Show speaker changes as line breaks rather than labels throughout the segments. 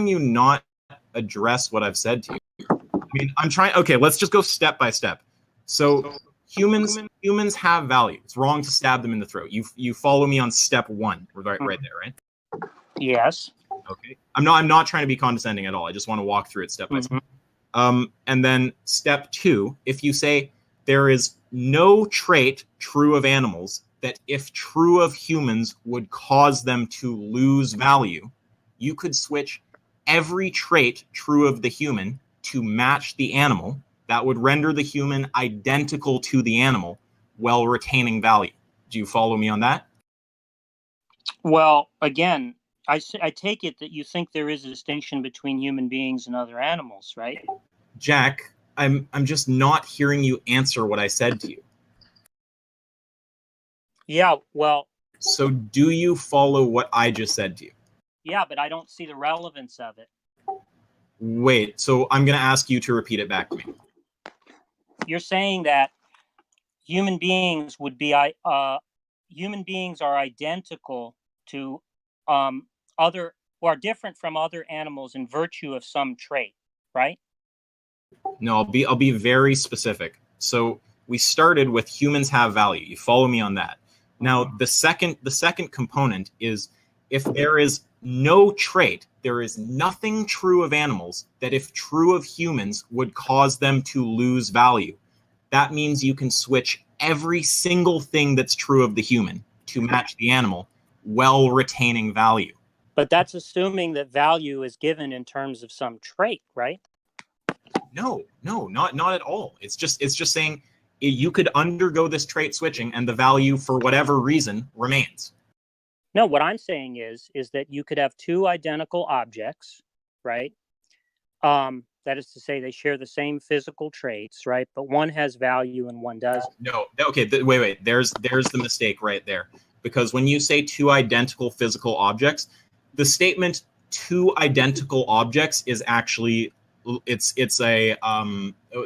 having you not address what I've said to you. I mean, I'm trying. Okay, let's just go step by step. So humans have value. It's wrong to stab them in the throat. You follow me on step one, right there, right?
Yes.
Okay. I'm not trying to be condescending at all. I just want to walk through it step by step. And then step two, if you say there is no trait true of animals that if true of humans would cause them to lose value, you could switch every trait true of the human to match the animal. That would render the human identical to the animal while retaining value. Do you follow me on that?
Well, again, I take it that you think there is a distinction between human beings and other animals, right?
Jack, I'm just not hearing you answer what I said to you.
Yeah, well...
So do you follow what I just said to you?
Yeah, but I don't see the relevance of it.
Wait, so I'm going to ask you to repeat it back to me.
You're saying that human beings would be... human beings are identical to other... or are different from other animals in virtue of some trait, right?
No, I'll be very specific. So we started with humans have value. You follow me on that. Now, the second component is if there is no trait, there is nothing true of animals that if true of humans would cause them to lose value. That means you can switch every single thing that's true of the human to match the animal while retaining value.
But that's assuming that value is given in terms of some trait, right?
No, not at all. It's just saying you could undergo this trait switching and the value for whatever reason remains.
No, what I'm saying is that you could have two identical objects, right? That is to say they share the same physical traits, right? But one has value and one doesn't.
No, okay, wait. There's the mistake right there. Because when you say two identical physical objects, the statement two identical objects is actually it's a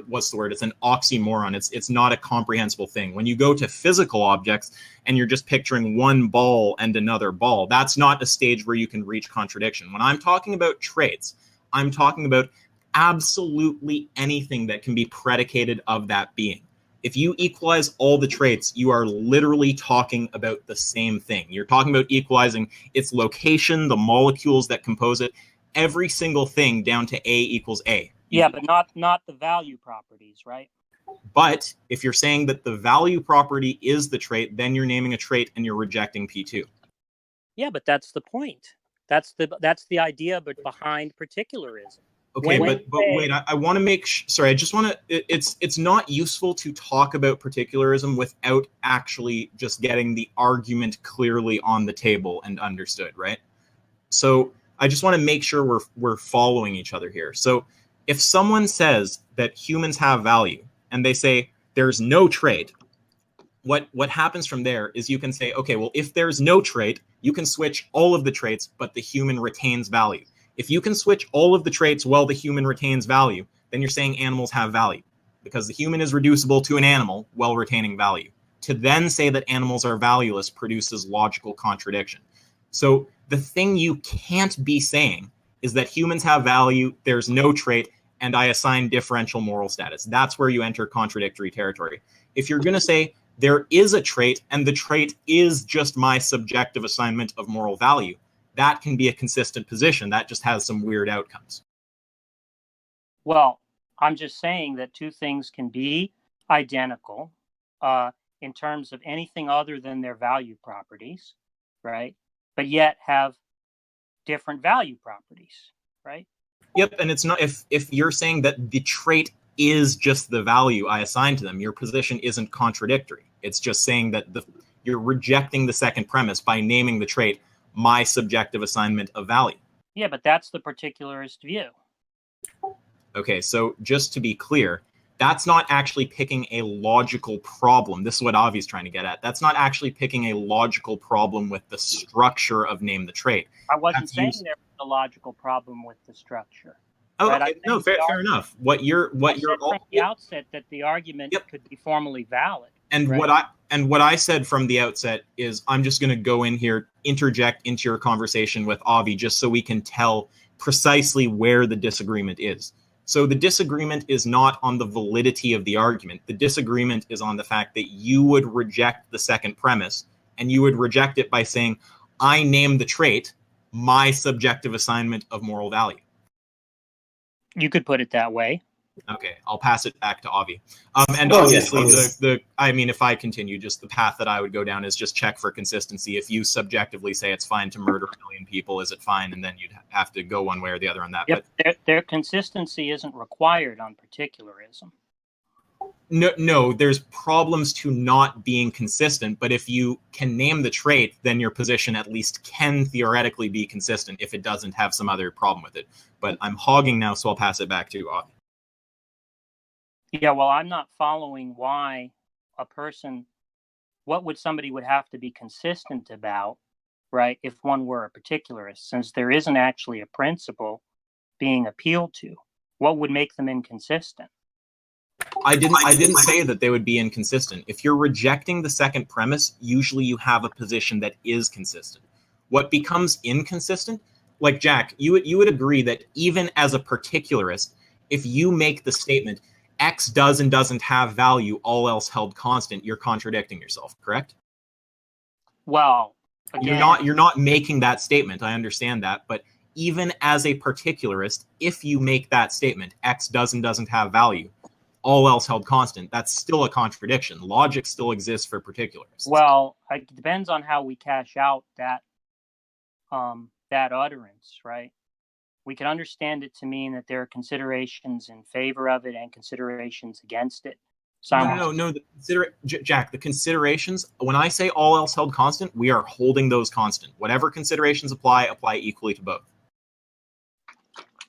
what's the word? It's an oxymoron. It's not a comprehensible thing. When you go to physical objects and you're just picturing one ball and another ball, that's not a stage where you can reach contradiction. When I'm talking about traits, I'm talking about absolutely anything that can be predicated of that being. If you equalize all the traits, you are literally talking about the same thing. You're talking about equalizing its location, the molecules that compose it, every single thing down to A equals A.
Yeah, but not the value properties, right?
But if you're saying that the value property is the trait, then you're naming a trait and you're rejecting P2.
Yeah, but that's the point. That's the idea, but behind particularism.
Okay, but wait, I want to make sorry, I just want to it's not useful to talk about particularism without actually just getting the argument clearly on the table and understood, right? So I just want to make sure we're following each other here. So if someone says that humans have value and they say there's no trait, what happens from there is you can say, okay, well, if there's no trait, you can switch all of the traits, but the human retains value. If you can switch all of the traits while the human retains value, then you're saying animals have value because the human is reducible to an animal while retaining value. To then say that animals are valueless produces logical contradiction. So the thing you can't be saying is that humans have value, there's no trait, and I assign differential moral status. That's where you enter contradictory territory. If you're going to say there is a trait and the trait is just my subjective assignment of moral value, that can be a consistent position. That just has some weird outcomes.
Well, I'm just saying that two things can be identical in terms of anything other than their value properties, right? But yet have different value properties, right?
Yep, and it's not if you're saying that the trait is just the value I assign to them, your position isn't contradictory. It's just saying that you're rejecting the second premise by naming the trait my subjective assignment of value.
Yeah, but that's the particularist view.
Okay, so just to be clear, that's not actually picking a logical problem. This is what Avi's trying to get at. That's not actually picking a logical problem with the structure of name the trait.
I wasn't saying there was a logical problem with the structure.
Oh,
right?
okay. No, fair enough. What you're
from the outset that the argument could be formally valid.
And right? what I said from the outset is I'm just going to go in here, interject into your conversation with Avi, just so we can tell precisely where the disagreement is. So the disagreement is not on the validity of the argument. The disagreement is on the fact that you would reject the second premise, and you would reject it by saying, I name the trait my subjective assignment of moral value.
You could put it that way.
Okay, I'll pass it back to Avi. And obviously, I mean, if I continue, just the path that I would go down is just check for consistency. If you subjectively say it's fine to murder 1 million people, is it fine? And then you'd have to go one way or the other on that.
Yep, but their consistency isn't required on particularism.
No, there's problems to not being consistent, but if you can name the trait, then your position at least can theoretically be consistent if it doesn't have some other problem with it. But I'm hogging now, so I'll pass it back to Avi.
Yeah, well, I'm not following why what would somebody would have to be consistent about, right, if one were a particularist, since there isn't actually a principle being appealed to. What would make them inconsistent?
I didn't say that they would be inconsistent. If you're rejecting the second premise, usually you have a position that is consistent. What becomes inconsistent, like Jack, you would agree that even as a particularist, if you make the statement, X does and doesn't have value, all else held constant, you're contradicting yourself, correct?
Well, again,
you're not making that statement. I understand that, but even as a particularist, if you make that statement, X does and doesn't have value, all else held constant, that's still a contradiction. Logic still exists for particularists.
Well, it depends on how we cash out that utterance, right? We can understand it to mean that there are considerations in favor of it and considerations against it.
No. Jack, the considerations, when I say all else held constant, we are holding those constant. Whatever considerations apply equally to both.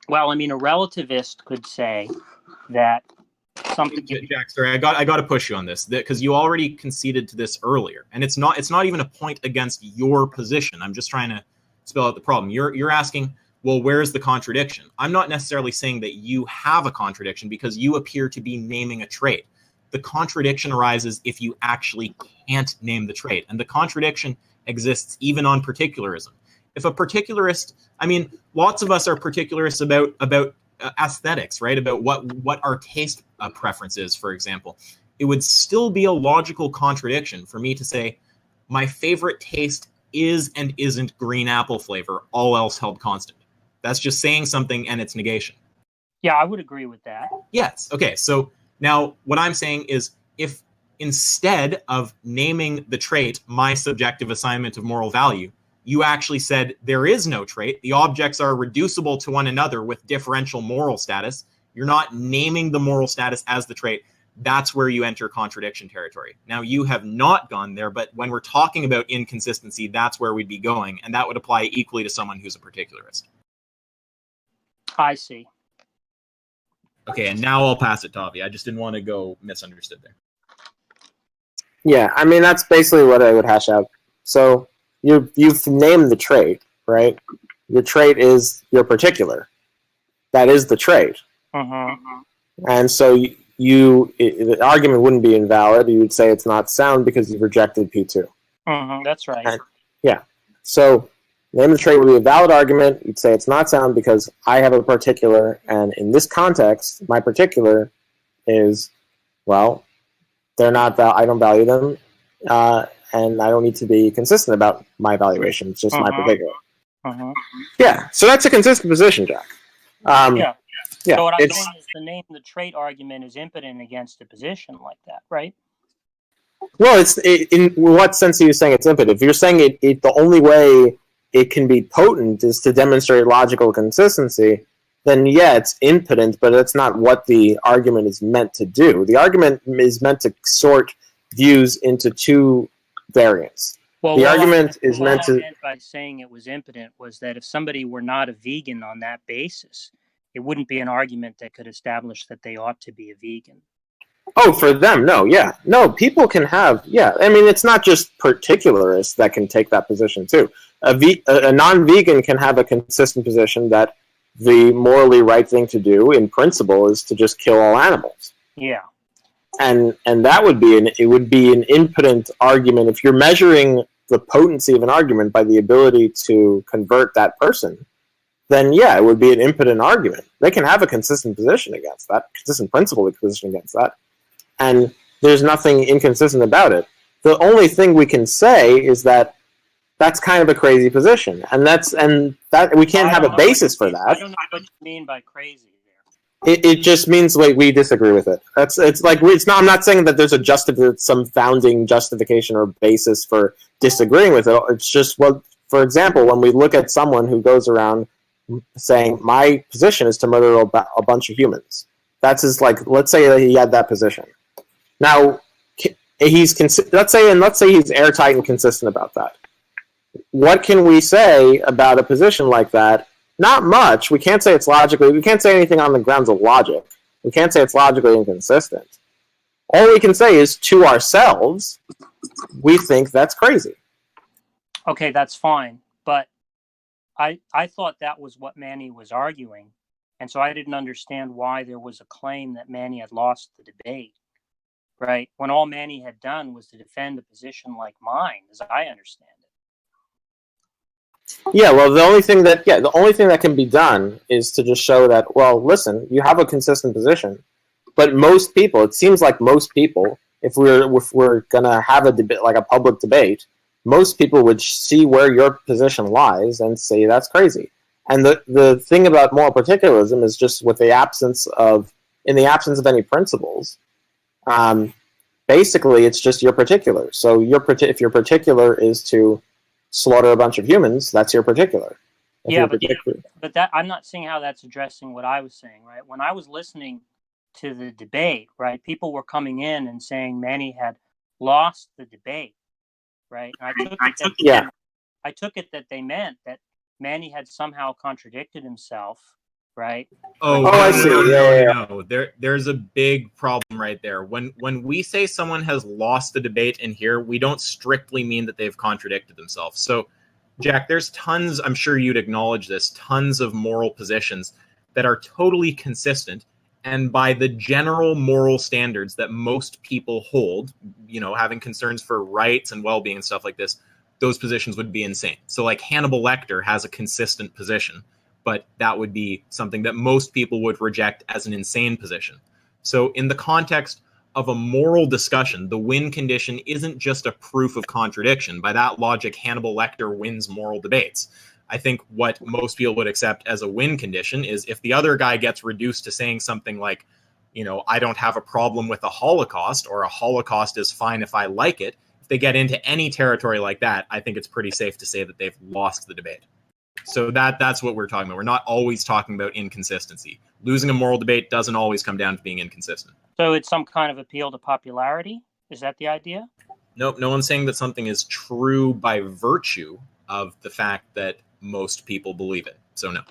Well, I mean, a relativist could say that something.
Jack, sorry, I got to push you on this because you already conceded to this earlier, and it's not even a point against your position. I'm just trying to spell out the problem. You're asking, well, where's the contradiction? I'm not necessarily saying that you have a contradiction because you appear to be naming a trait. The contradiction arises if you actually can't name the trait, and the contradiction exists even on particularism. If a particularist, I mean, lots of us are particularists about aesthetics, right? About what our taste preference is, for example. It would still be a logical contradiction for me to say, my favorite taste is and isn't green apple flavor, all else held constant. That's just saying something and its negation.
Yeah, I would agree with that.
Yes. Okay. So now what I'm saying is if instead of naming the trait, my subjective assignment of moral value, you actually said there is no trait, the objects are reducible to one another with differential moral status, you're not naming the moral status as the trait, that's where you enter contradiction territory. Now, you have not gone there, but when we're talking about inconsistency, that's where we'd be going, and that would apply equally to someone who's a particularist.
I see.
Okay, and now I'll pass it to Avi. I just didn't want to go misunderstood there.
Yeah, I mean, that's basically what I would hash out. So you've named the trait, right? Your trait is your particular. That is the trait. And so the argument wouldn't be invalid. You would say it's not sound because you've rejected P2.
That's right.
And, yeah. So name the trait would be a valid argument. You'd say it's not sound because I have a particular, and in this context, my particular is, well, they're not. I don't value them, and I don't need to be consistent about my evaluation. It's just my particular. Yeah. So that's a consistent position, Jack.
Yeah.
Yeah.
So what I'm saying is the name the trait argument is impotent against a position like that, right?
Well, in what sense are you saying it's impotent? If you're saying the only way it can be potent is to demonstrate logical consistency, then yeah, it's impotent, but that's not what the argument is meant to do. The argument is meant to sort views into two variants.
Well,
the argument is meant to...
What I meant by saying it was impotent was that if somebody were not a vegan on that basis, it wouldn't be an argument that could establish that they ought to be a vegan.
Oh, for them, no, yeah. No, people can have, yeah. I mean, it's not just particularists that can take that position, too. A non-vegan can have a consistent position that the morally right thing to do, in principle, is to just kill all animals.
Yeah.
And that would be an impotent argument. If you're measuring the potency of an argument by the ability to convert that person, then yeah, it would be an impotent argument. They can have a consistent position against that, consistent principle position against that, and there's nothing inconsistent about it. The only thing we can say is that that's kind of a crazy position, and that we can't have a basis for that.
I don't know what you mean by crazy
there. It just means like we disagree with it. It's like it's not. I'm not saying that there's some founding justification or basis for disagreeing with it. It's just for example, when we look at someone who goes around saying my position is to murder a bunch of humans, that's his let's say that he had that position. Now let's say he's airtight and consistent about that. What can we say about a position like that? Not much. We can't say it's logically. We can't say anything on the grounds of logic. We can't say it's logically inconsistent. All we can say is to ourselves, we think that's crazy.
Okay, that's fine. But I thought that was what Manny was arguing. And so I didn't understand why there was a claim that Manny had lost the debate. Right? When all Manny had done was to defend a position like mine, as I understand it.
Yeah, well, the only thing that can be done is to just show that, well, listen, you have a consistent position, but most people, it seems like most people, if we're gonna have a debate, like a public debate, most people would see where your position lies and say that's crazy. And the thing about moral particularism is just in the absence of any principles, basically it's just your particular. So if your particular is to slaughter a bunch of humans, that's your particular.
But that I'm not seeing how that's addressing what I was saying, right? When I was listening to the debate, right, people were coming in and saying Manny had lost the debate, right? And I took it that they meant that Manny had somehow contradicted himself, right?
I see.
No. There's a big problem right there. When we say someone has lost the debate in here, we don't strictly mean that they've contradicted themselves. So, Jack, there's tons, I'm sure you'd acknowledge this, tons of moral positions that are totally consistent, and by the general moral standards that most people hold, having concerns for rights and well-being and stuff like this, those positions would be insane. So, like, Hannibal Lecter has a consistent position, but that would be something that most people would reject as an insane position. So in the context of a moral discussion, the win condition isn't just a proof of contradiction. By that logic, Hannibal Lecter wins moral debates. I think what most people would accept as a win condition is if the other guy gets reduced to saying something like, I don't have a problem with a Holocaust, or a Holocaust is fine if I like it. If they get into any territory like that, I think it's pretty safe to say that they've lost the debate. So that's what we're talking about. We're not always talking about inconsistency. Losing a moral debate doesn't always come down to being inconsistent.
So it's some kind of appeal to popularity? Is that the idea?
Nope. No one's saying that something is true by virtue of the fact that most people believe it. So no.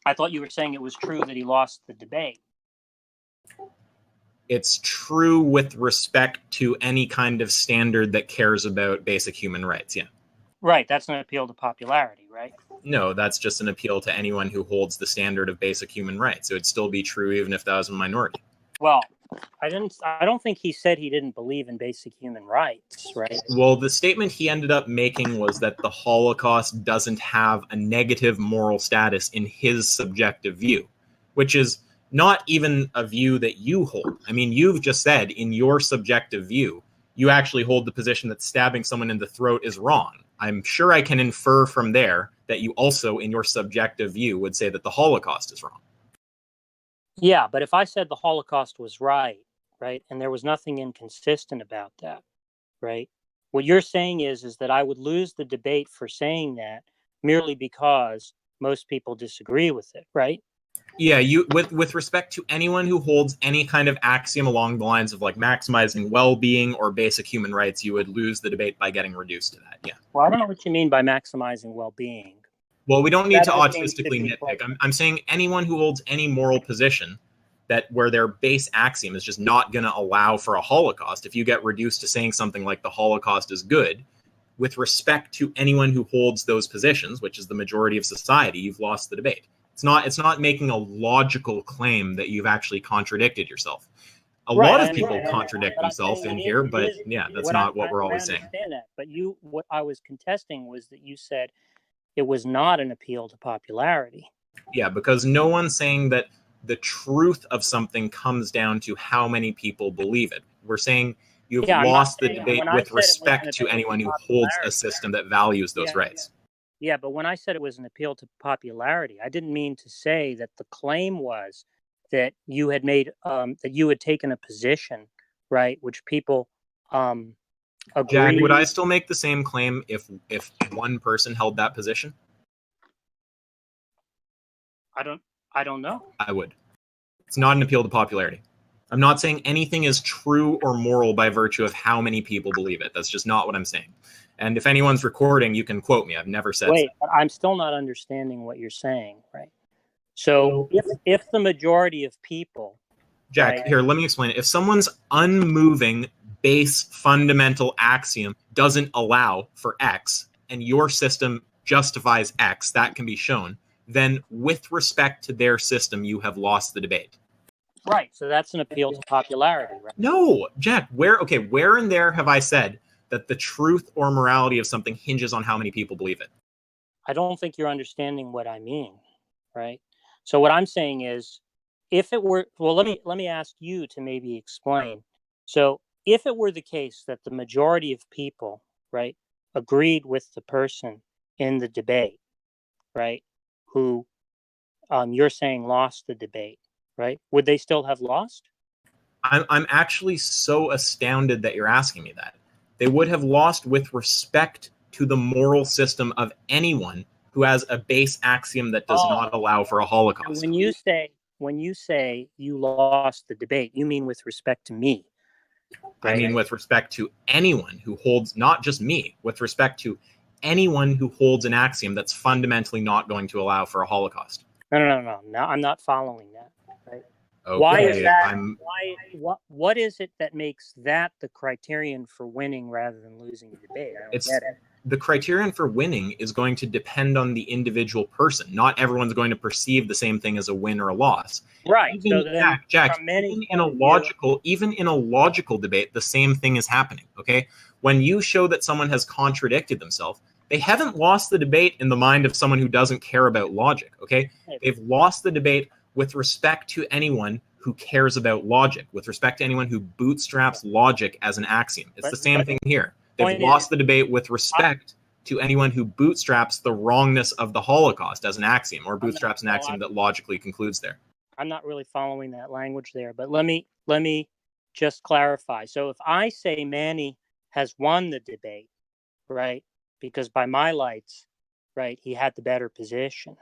I thought you were saying it was true that he lost the debate.
It's true with respect to any kind of standard that cares about basic human rights, yeah.
Right, that's an appeal to popularity, right?
No, that's just an appeal to anyone who holds the standard of basic human rights. It would still be true even if that was a minority.
Well, I don't think he said he didn't believe in basic human rights, right?
Well, the statement he ended up making was that the Holocaust doesn't have a negative moral status in his subjective view, which is not even a view that you hold. I mean, you've just said in your subjective view, you actually hold the position that stabbing someone in the throat is wrong. I'm sure I can infer from there that you also, in your subjective view, would say that the Holocaust is wrong.
Yeah, but if I said the Holocaust was right, and there was nothing inconsistent about that, right? What you're saying is that I would lose the debate for saying that merely because most people disagree with it, right?
Yeah, you with respect to anyone who holds any kind of axiom along the lines of like maximizing well-being or basic human rights, you would lose the debate by getting reduced to that. Yeah.
Well, I don't know what you mean by maximizing well-being.
Well, we don't need to autistically nitpick. I'm saying anyone who holds any moral position that where their base axiom is just not going to allow for a Holocaust, if you get reduced to saying something like the Holocaust is good, with respect to anyone who holds those positions, which is the majority of society, you've lost the debate. It's not making a logical claim that you've actually contradicted yourself. A lot of people contradict themselves in here, but yeah, that's not what we're always saying.
But what I was contesting was that you said it was not an appeal to popularity.
Yeah, because no one's saying that the truth of something comes down to how many people believe it. We're saying you've lost the debate with respect to anyone who holds a system that values those rights.
Yeah, but when I said it was an appeal to popularity, I didn't mean to say that the claim was that you had made that you had taken a position, right, which people agree.
Jack, would I still make the same claim if one person held that position?
I don't know.
I would. It's not an appeal to popularity. I'm not saying anything is true or moral by virtue of how many people believe it. That's just not what I'm saying. And if anyone's recording, you can quote me. I've never said
Wait, but I'm still not understanding what you're saying, right? So if the majority of people...
Jack,
right,
here, let me explain it. If someone's unmoving base fundamental axiom doesn't allow for X, and your system justifies X, that can be shown, then with respect to their system, you have lost the debate.
Right, so that's an appeal to popularity, right?
No, Jack, where in there have I said that the truth or morality of something hinges on how many people believe it?
I don't think you're understanding what I mean, right? So what I'm saying is, if it were, well, let me ask you to maybe explain. So if it were the case that the majority of people, right, agreed with the person in the debate, right, who you're saying lost the debate, right, would they still have lost?
I'm actually so astounded that you're asking me that. They would have lost with respect to the moral system of anyone who has a base axiom that does not allow for a Holocaust.
When you say you lost the debate, you mean with respect to me, right?
I mean with respect to anyone who holds, not just me, with respect to anyone who holds an axiom that's fundamentally not going to allow for a Holocaust.
No, I'm not following that, right?
Okay,
why is that? What is it that makes that the criterion for winning rather than losing the debate? I don't get it.
The criterion for winning is going to depend on the individual person. Not everyone's going to perceive the same thing as a win or a loss.
Right.
Even, so then, Jack, even in a logical debate, the same thing is happening. Okay, when you show that someone has contradicted themselves, they haven't lost the debate in the mind of someone who doesn't care about logic. Okay, they've lost the debate with respect to anyone who cares about logic, with respect to anyone who bootstraps logic as an axiom. It's the same thing here. They've lost the debate with respect to anyone who bootstraps the wrongness of the Holocaust as an axiom, or bootstraps an axiom that logically concludes there.
I'm not really following that language there, but let me just clarify. So if I say Manny has won the debate, right, because by my lights, right, he had the better position,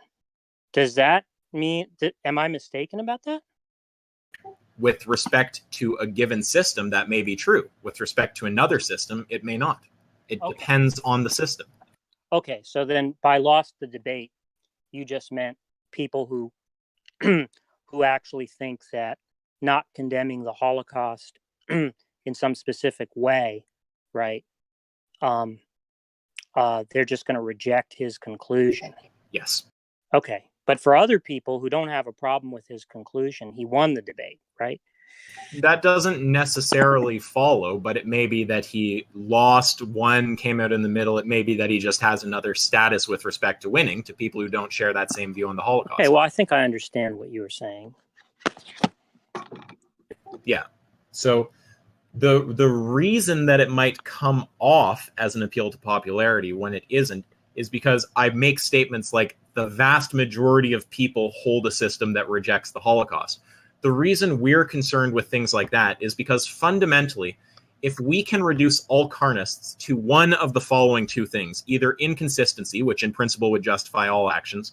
does that mean am I mistaken about that?
With respect to a given system, that may be true. With respect to another system, it may not. It depends on the system.
Okay, so then by lost the debate, you just meant people who who actually think that not condemning the Holocaust in some specific way, right? They're just going to reject his conclusion.
Yes.
Okay. But for other people who don't have a problem with his conclusion, he won the debate, right?
That doesn't necessarily follow, but it may be that he lost, one came out in the middle. It may be that he just has another status with respect to winning to people who don't share that same view on the Holocaust.
Okay, well, I think I understand what you were saying.
Yeah. So the reason that it might come off as an appeal to popularity when it isn't is because I make statements like the vast majority of people hold a system that rejects the Holocaust. The reason we're concerned with things like that is because fundamentally, if we can reduce all carnists to one of the following two things, either inconsistency, which in principle would justify all actions,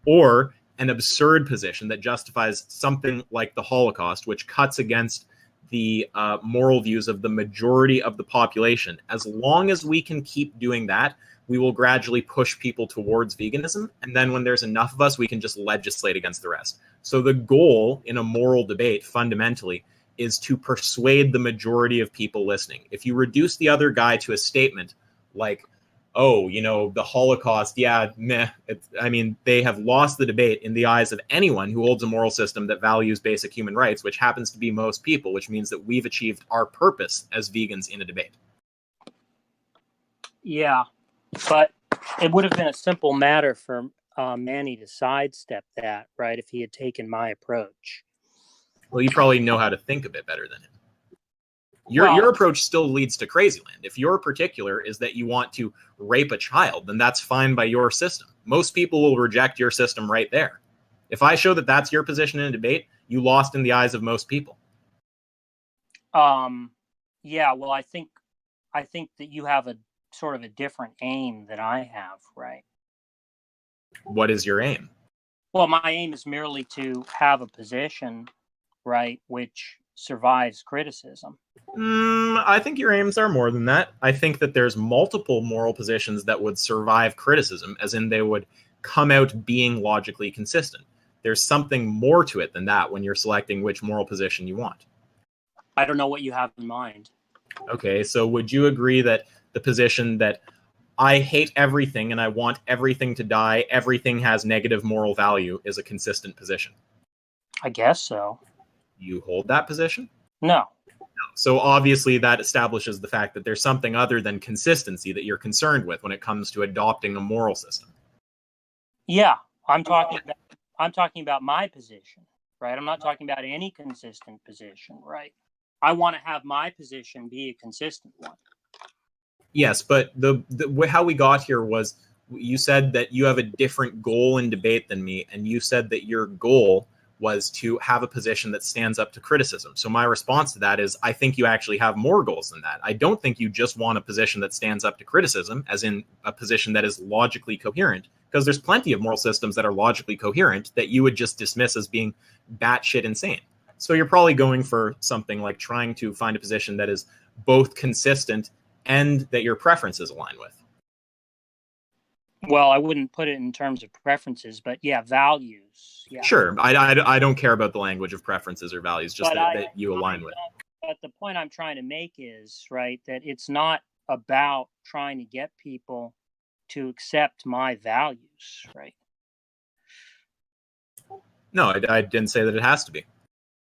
or an absurd position that justifies something like the Holocaust, which cuts against the moral views of the majority of the population. As long as we can keep doing that, we will gradually push people towards veganism. And then when there's enough of us, we can just legislate against the rest. So the goal in a moral debate fundamentally is to persuade the majority of people listening. If you reduce the other guy to a statement like, oh, you know, the Holocaust, yeah, meh. They have lost the debate in the eyes of anyone who holds a moral system that values basic human rights, which happens to be most people, which means that we've achieved our purpose as vegans in a debate.
Yeah, but it would have been a simple matter for Manny to sidestep that, right, if he had taken my approach.
Well, you probably know how to think a bit better than him. Your approach still leads to Crazyland. If your particular is that you want to rape a child, then that's fine by your system. Most people will reject your system right there. If I show that that's your position in a debate, you lost in the eyes of most people.
Yeah, well, I think that you have a sort of a different aim than I have, right?
What is your aim?
Well, my aim is merely to have a position, right, which survives criticism.
I think your aims are more than that. I think that there's multiple moral positions that would survive criticism, as in they would come out being logically consistent. There's something more to it than that when you're selecting which moral position you want.
I don't know what you have in mind.
Okay, so would you agree that the position that I hate everything and I want everything to die, everything has negative moral value, is a consistent position?
I guess so.
You hold that position?
No.
So obviously that establishes the fact that there's something other than consistency that you're concerned with when it comes to adopting a moral system.
Yeah, I'm talking about my position, right? I'm not talking about any consistent position, right? I want to have my position be a consistent one.
Yes, but the how we got here was you said that you have a different goal in debate than me, and you said that your goal was to have a position that stands up to criticism. So my response to that is I think you actually have more goals than that. I don't think you just want a position that stands up to criticism, as in a position that is logically coherent, because there's plenty of moral systems that are logically coherent that you would just dismiss as being batshit insane. So you're probably going for something like trying to find a position that is both consistent and that your preferences align with.
Well, I wouldn't put it in terms of preferences, but yeah, values. Yeah.
Sure. I don't care about the language of preferences or values, just that you align with.
But the point I'm trying to make is, right, that it's not about trying to get people to accept my values, right?
No, I didn't say that it has to be.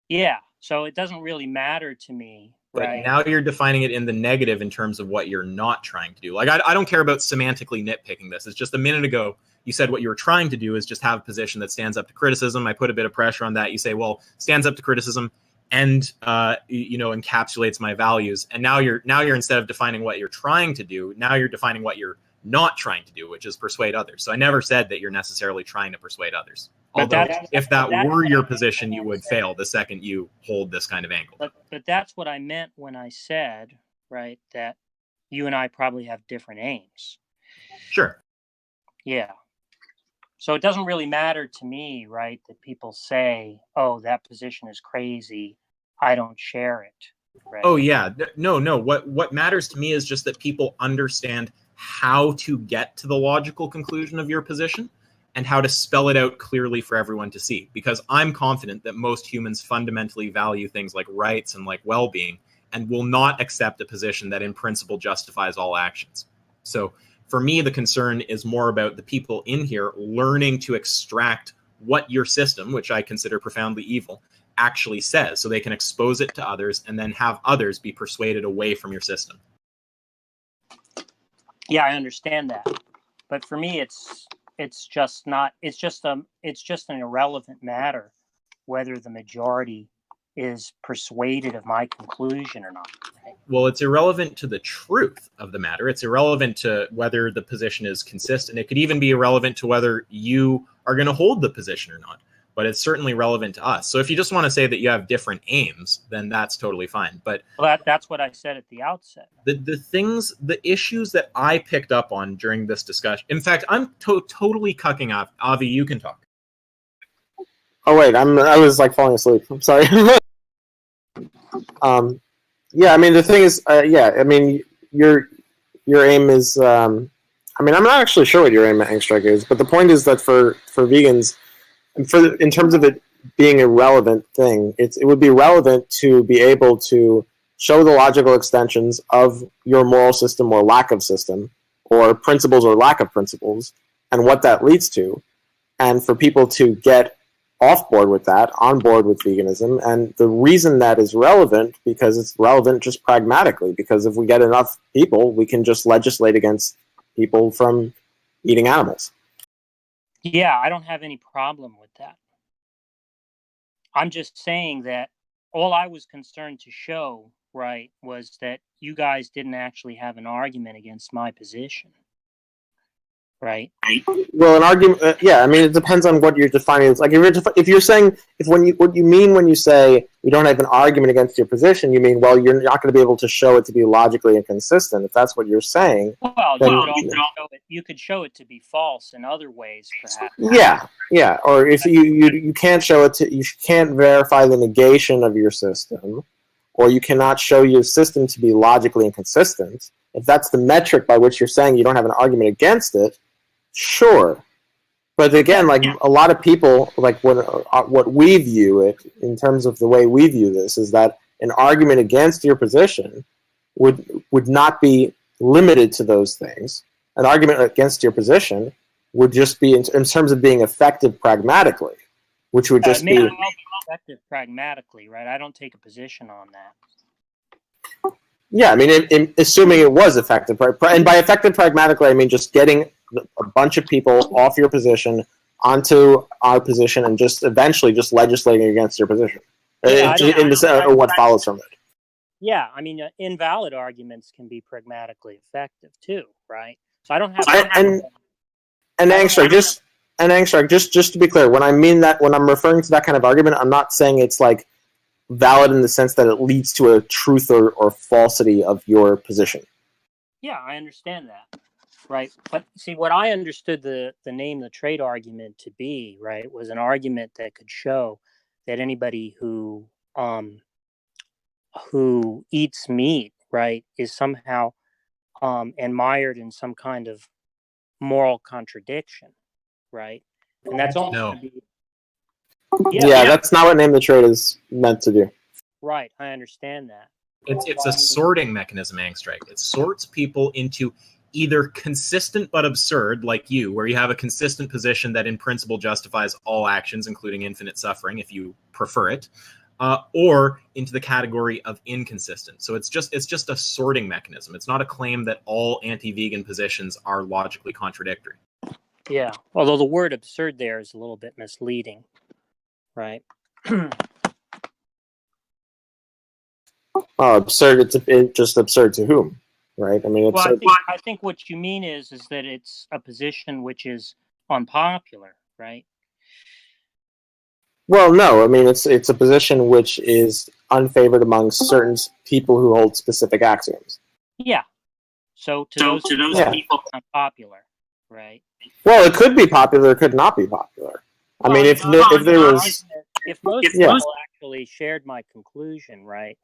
Yeah. So it doesn't really matter to me.
But
right.
Now you're defining it in the negative in terms of what you're not trying to do. Like, I don't care about semantically nitpicking this. It's just a minute ago, you said what you were trying to do is just have a position that stands up to criticism. I put a bit of pressure on that. You say, well, stands up to criticism and, encapsulates my values. And now you're instead of defining what you're trying to do, now you're defining what you're not trying to do, which is persuade others. So I never said that you're necessarily trying to persuade others. Although if that were your position, you would fail the second you hold this kind of angle.
But that's what I meant when I said, right, that you and I probably have different aims.
Sure.
Yeah. So it doesn't really matter to me, right, that people say, oh, that position is crazy, I don't share it. Right?
Oh, yeah. No. What matters to me is just that people understand how to get to the logical conclusion of your position and how to spell it out clearly for everyone to see. Because I'm confident that most humans fundamentally value things like rights and like well-being and will not accept a position that in principle justifies all actions. So for me, the concern is more about the people in here learning to extract what your system, which I consider profoundly evil, actually says, so they can expose it to others and then have others be persuaded away from your system.
Yeah, I understand that. But for me, it's just an irrelevant matter whether the majority is persuaded of my conclusion or not. Right?
Well, it's irrelevant to the truth of the matter. It's irrelevant to whether the position is consistent. It could even be irrelevant to whether you are going to hold the position or not. But it's certainly relevant to us. So if you just want to say that you have different aims, then that's totally fine. But
that's what I said at the outset.
The issues that I picked up on during this discussion. In fact, I'm totally cucking off. Avi, you can talk.
Oh wait, I was like falling asleep. I'm sorry. Yeah, I mean the thing is, I mean your aim is. I mean, I'm not actually sure what your aim at Angstreich is, but the point is that for vegans. And in terms of it being a relevant thing, it would be relevant to be able to show the logical extensions of your moral system or lack of system, or principles or lack of principles, and what that leads to, and for people to get off board with that, on board with veganism. And the reason that is relevant, because it's relevant just pragmatically, because if we get enough people, we can just legislate against people from eating animals.
Yeah, I don't have any problem with that. I'm just saying that all I was concerned to show, right, was that you guys didn't actually have an argument against my position, right?
Well, an argument, yeah. I mean, it depends on what you're defining. Like if you're saying what you mean when you say you don't have an argument against your position, you mean, well, you're not going to be able to show it to be logically inconsistent. If that's what you're saying,
well,
then,
you could show it to be false in other ways, perhaps.
Yeah. Or if you can't show it to, you can't verify the negation of your system, or you cannot show your system to be logically inconsistent. If that's the metric by which you're saying you don't have an argument against it, sure. But again, like a lot of people, like what we view it in terms of the way we view this is that an argument against your position would not be limited to those things. An argument against your position would just be in terms of being effective pragmatically, which would just be
effective pragmatically, right? I don't take a position on that.
Yeah, I mean, assuming it was effective, and by effective pragmatically, I mean just getting a bunch of people off your position onto our position, and just eventually just legislating against your position, or what follows from it.
Yeah, I mean, invalid arguments can be pragmatically effective too, right? So I don't have.
And Angstreich, just to be clear, when I'm referring to that kind of argument, I'm not saying it's like valid in the sense that it leads to a truth or falsity of your position.
Yeah, I understand that, right? But see, what I understood the name the trade argument to be, right, was an argument that could show that anybody who eats meat, right, is somehow mired in some kind of moral contradiction, right? And that's all.
No.
Yeah, that's not what name the trade is meant to do.
Right, I understand that.
It's a sorting mechanism, Angstreich. It sorts people into either consistent but absurd, like you, where you have a consistent position that in principle justifies all actions, including infinite suffering, if you prefer it, or into the category of inconsistent. So it's just a sorting mechanism. It's not a claim that all anti-vegan positions are logically contradictory.
Yeah, although the word absurd there is a little bit misleading, right?
Absurd. It's just absurd to whom, right? I mean,
I think what you mean is that it's a position which is unpopular, right?
Well, no. I mean, it's a position which is unfavored among certain people who hold specific axioms.
Yeah. So to those people, unpopular, right?
Well, it could be popular. It could not be popular. I mean, if most
people actually shared my conclusion, right,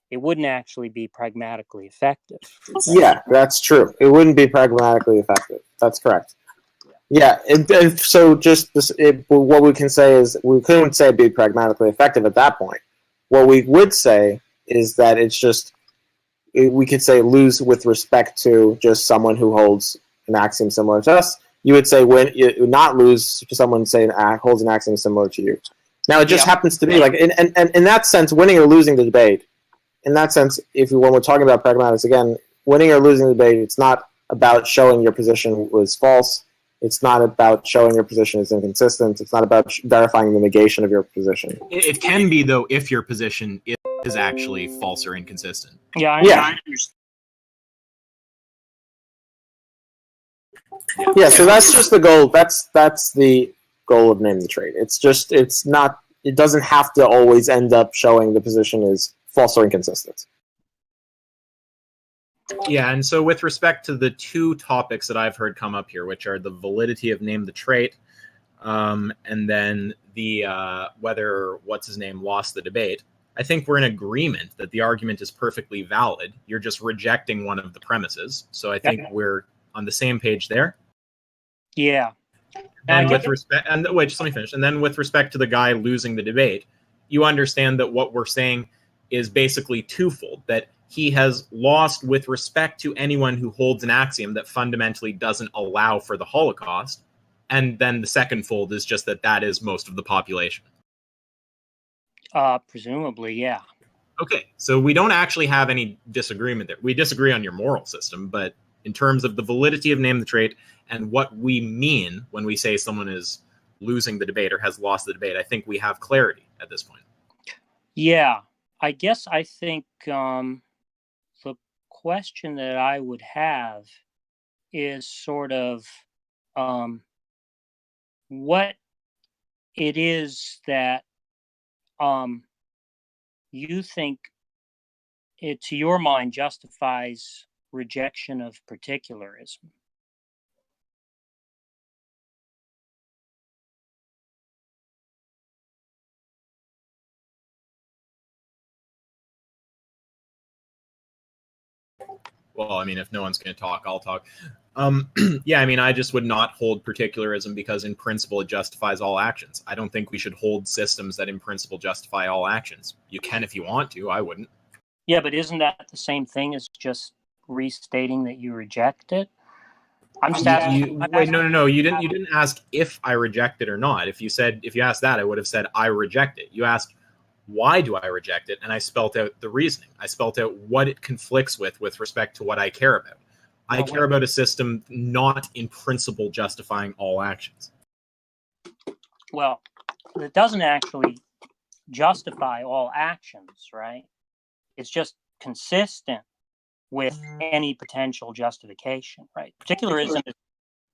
it wouldn't actually be pragmatically effective. Right?
Yeah, that's true. It wouldn't be pragmatically effective. That's correct. Yeah. So what we can say is we couldn't say it'd be pragmatically effective at that point. What we would say is that it's just we could say lose with respect to just someone who holds an axiom similar to us. You would say not lose to someone saying holds an axiom similar to you. Now it just happens to be like in that sense, winning or losing the debate. In that sense, when we're talking about pragmatics again, winning or losing the debate, it's not about showing your position was false. It's not about showing your position is inconsistent. It's not about verifying the negation of your position.
It can be, though, if your position is actually false or inconsistent.
Yeah, I understand.
Yeah, so that's just the goal. That's the goal of name the trade. It doesn't have to always end up showing the position is false or inconsistent.
Yeah, and so with respect to the two topics that I've heard come up here, which are the validity of name the trait, and then the whether what's his name lost the debate, I think we're in agreement that the argument is perfectly valid. You're just rejecting one of the premises. So I think we're on the same page there.
Yeah.
And wait, just let me finish. And then with respect to the guy losing the debate, you understand that what we're saying is basically twofold, that he has lost with respect to anyone who holds an axiom that fundamentally doesn't allow for the Holocaust. And then the second fold is just that is most of the population.
Presumably, yeah.
Okay, so we don't actually have any disagreement there. We disagree on your moral system, but In terms of the validity of name the trait and what we mean when we say someone is losing the debate or has lost the debate, I think we have clarity at this point.
Yeah, I guess I think the question that I would have is sort of what it is that you think it, to your mind, justifies rejection of particularism.
Well, I mean, if no one's going to talk, I'll talk. Yeah, I mean, I just would not hold particularism because in principle it justifies all actions. I don't think we should hold systems that in principle justify all actions. You can if you want to, I wouldn't.
Yeah, but isn't that the same thing as just restating that you reject it? I'm just asking.
Wait, no. You didn't ask if I reject it or not. If you asked that, I would have said I reject it. You asked why do I reject it, and I spelt out the reasoning. I spelt out what it conflicts with respect to what I care about. I care about a system not in principle justifying all actions.
Well, it doesn't actually justify all actions, right? It's just consistent with any potential justification, right? Particularism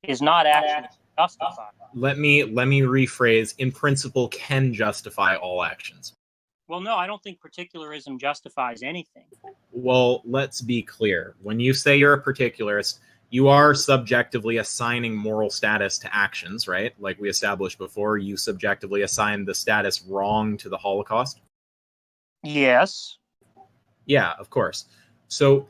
is not actually justified.
Let me rephrase. In principle, can justify all actions.
Well, no, I don't think particularism justifies anything.
Well, let's be clear. When you say you're a particularist, you are subjectively assigning moral status to actions, right? Like we established before, you subjectively assign the status wrong to the Holocaust.
Yes.
Yeah, of course. So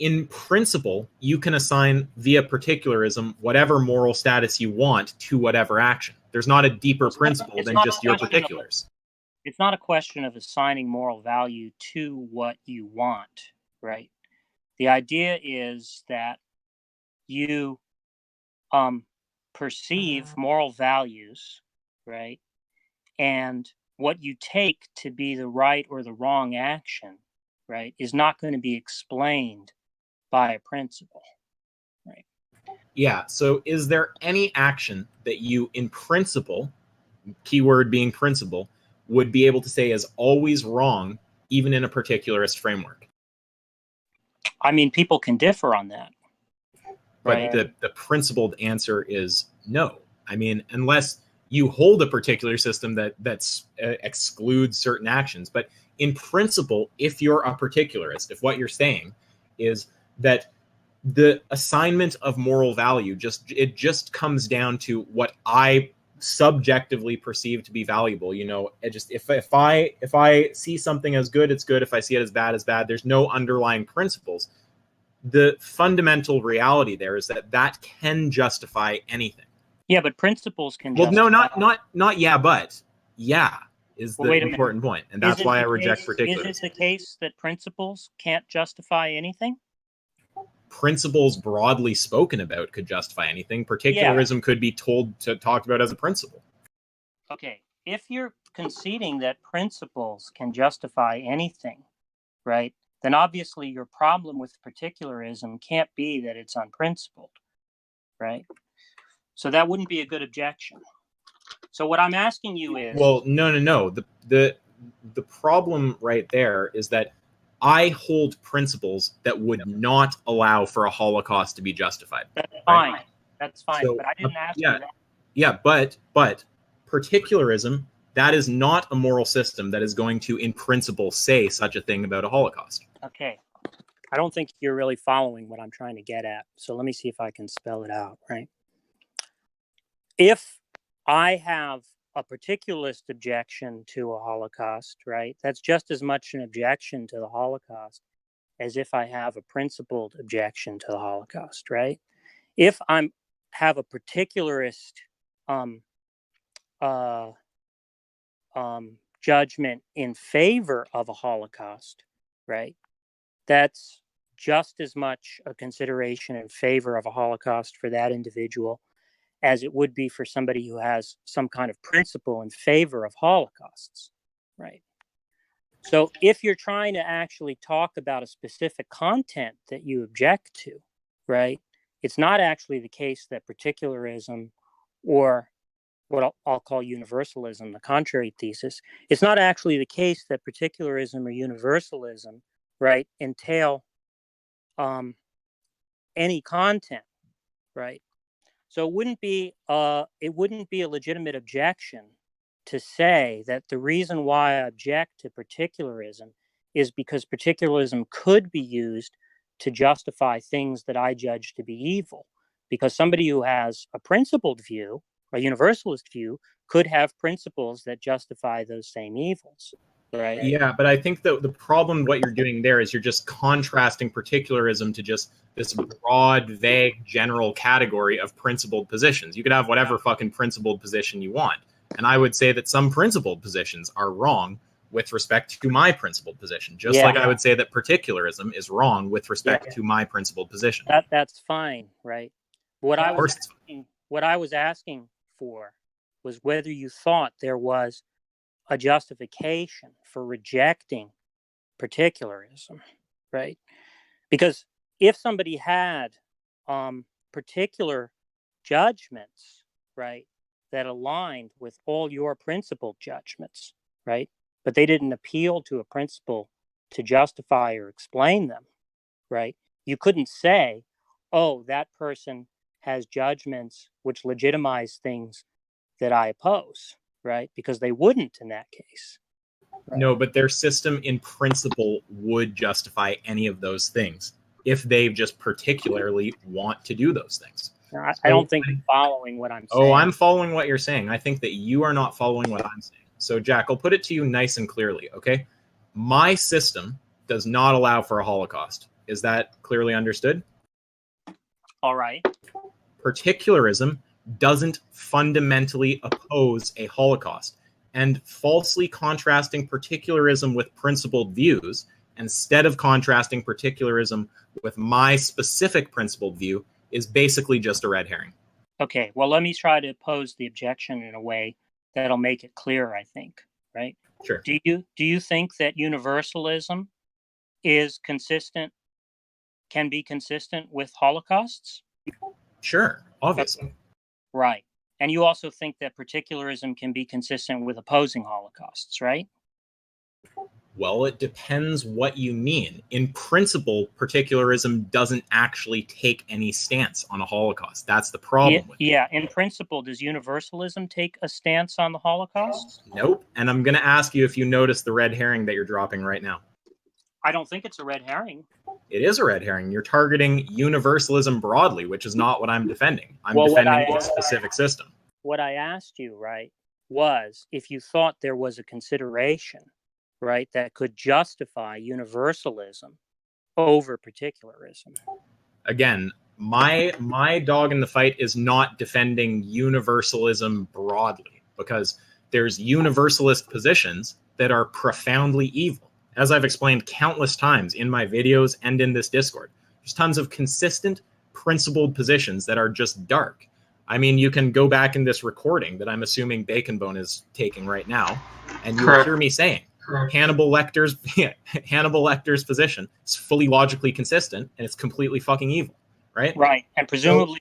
in principle, you can assign via particularism whatever moral status you want to whatever action. There's not a deeper principle than just your particulars.
It's not a question of assigning moral value to what you want, right? The idea is that you perceive moral values, right? And what you take to be the right or the wrong action, right, is not going to be explained by a principle, right?
Yeah, so is there any action that you, in principle, keyword being principle, would be able to say is always wrong, even in a particularist framework?
I mean, people can differ on that.
But right? the principled answer is no. I mean, unless you hold a particular system that excludes certain actions. But in principle, if you're a particularist, if what you're saying is that the assignment of moral value just comes down to what I subjectively perceive to be valuable. You know, if I see something as good, it's good. If I see it as bad. There's no underlying principles. The fundamental reality there is that can justify anything.
Yeah, but principles can.
Well, no, not yeah, but yeah is the important point, and that's why I reject particularism.
Is it the case that principles can't justify anything?
Principles broadly spoken about could justify anything. Particularism could be talked about as a principle.
Okay, if you're conceding that principles can justify anything, right, then obviously your problem with particularism can't be that it's unprincipled, right? So that wouldn't be a good objection. So what I'm asking you is...
Well, no. The problem right there is that I hold principles that would not allow for a Holocaust to be justified.
That's fine. Right? That's fine. So, but I didn't ask you that.
Yeah, but particularism, that is not a moral system that is going to, in principle, say such a thing about a Holocaust.
Okay. I don't think you're really following what I'm trying to get at. So let me see if I can spell it out, right? If I have a particularist objection to a Holocaust, right, that's just as much an objection to the Holocaust as if I have a principled objection to the Holocaust, right? If I have a particularist judgment in favor of a Holocaust, right, that's just as much a consideration in favor of a Holocaust for that individual as it would be for somebody who has some kind of principle in favor of Holocausts, right? So if you're trying to actually talk about a specific content that you object to, right? It's not actually the case that particularism, or what I'll call universalism, the contrary thesis, it's not actually the case that particularism or universalism, right, entail any content, right? So it wouldn't be a legitimate objection to say that the reason why I object to particularism is because particularism could be used to justify things that I judge to be evil. Because somebody who has a principled view, a universalist view, could have principles that justify those same evils. Right?
Yeah, but I think the problem what you're doing there is you're just contrasting particularism to just this broad, vague, general category of principled positions. You could have whatever fucking principled position you want. And I would say that some principled positions are wrong with respect to my principled position, just like I would say that particularism is wrong with respect to my principled position.
That's fine, right? What I was asking for was whether you thought there was a justification for rejecting particularism, right? Because if somebody had particular judgments, right, that aligned with all your principled judgments, right, but they didn't appeal to a principle to justify or explain them, right, you couldn't say, oh, that person has judgments which legitimize things that I oppose, right? Because they wouldn't in that case.
Right? No, but their system in principle would justify any of those things if they just particularly want to do those things.
I don't think you're following what I'm saying.
Oh, I'm following what you're saying. I think that you are not following what I'm saying. So, Jack, I'll put it to you nice and clearly, okay? My system does not allow for a Holocaust. Is that clearly understood?
All right.
Particularism doesn't fundamentally oppose a Holocaust. And falsely contrasting particularism with principled views, instead of contrasting particularism with my specific principled view, is basically just a red herring.
Okay, well, let me try to pose the objection in a way that'll make it clear, I think, right?
Sure.
Do you think that universalism is consistent, can be consistent with Holocausts?
Sure, obviously.
Right. And you also think that particularism can be consistent with opposing Holocausts, right?
Well, it depends what you mean. In principle, particularism doesn't actually take any stance on a Holocaust. That's the problem with it.
Yeah, in principle, does universalism take a stance on the Holocaust?
Nope. And I'm going to ask you if you notice the red herring that you're dropping right now.
I don't think it's a red herring.
It is a red herring. You're targeting universalism broadly, which is not what I'm defending. I'm defending a specific system.
What I asked you, right, was if you thought there was a consideration, right, that could justify universalism over particularism.
Again, my dog in the fight is not defending universalism broadly, because there's universalist positions that are profoundly evil. As I've explained countless times in my videos and in this Discord, there's tons of consistent, principled positions that are just dark. I mean, you can go back in this recording that I'm assuming Bacon Bone is taking right now, and you will hear me saying Hannibal Lecter's position is fully logically consistent, and it's completely fucking evil, right?
Right, and presumably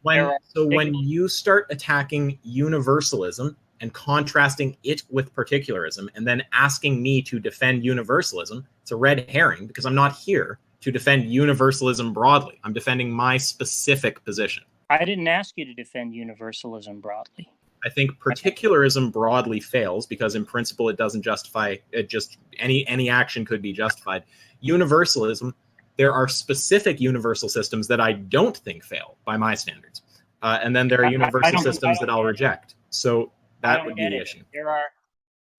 when you start attacking universalism and contrasting it with particularism, and then asking me to defend universalism, it's a red herring, because I'm not here to defend universalism broadly. I'm defending my specific position.
I didn't ask you to defend universalism broadly.
I think particularism broadly fails because in principle it doesn't justify it. Just any action could be justified. Universalism, there are specific universal systems that I don't think fail by my standards, and then there are universal systems that I'll reject. So that would be the issue.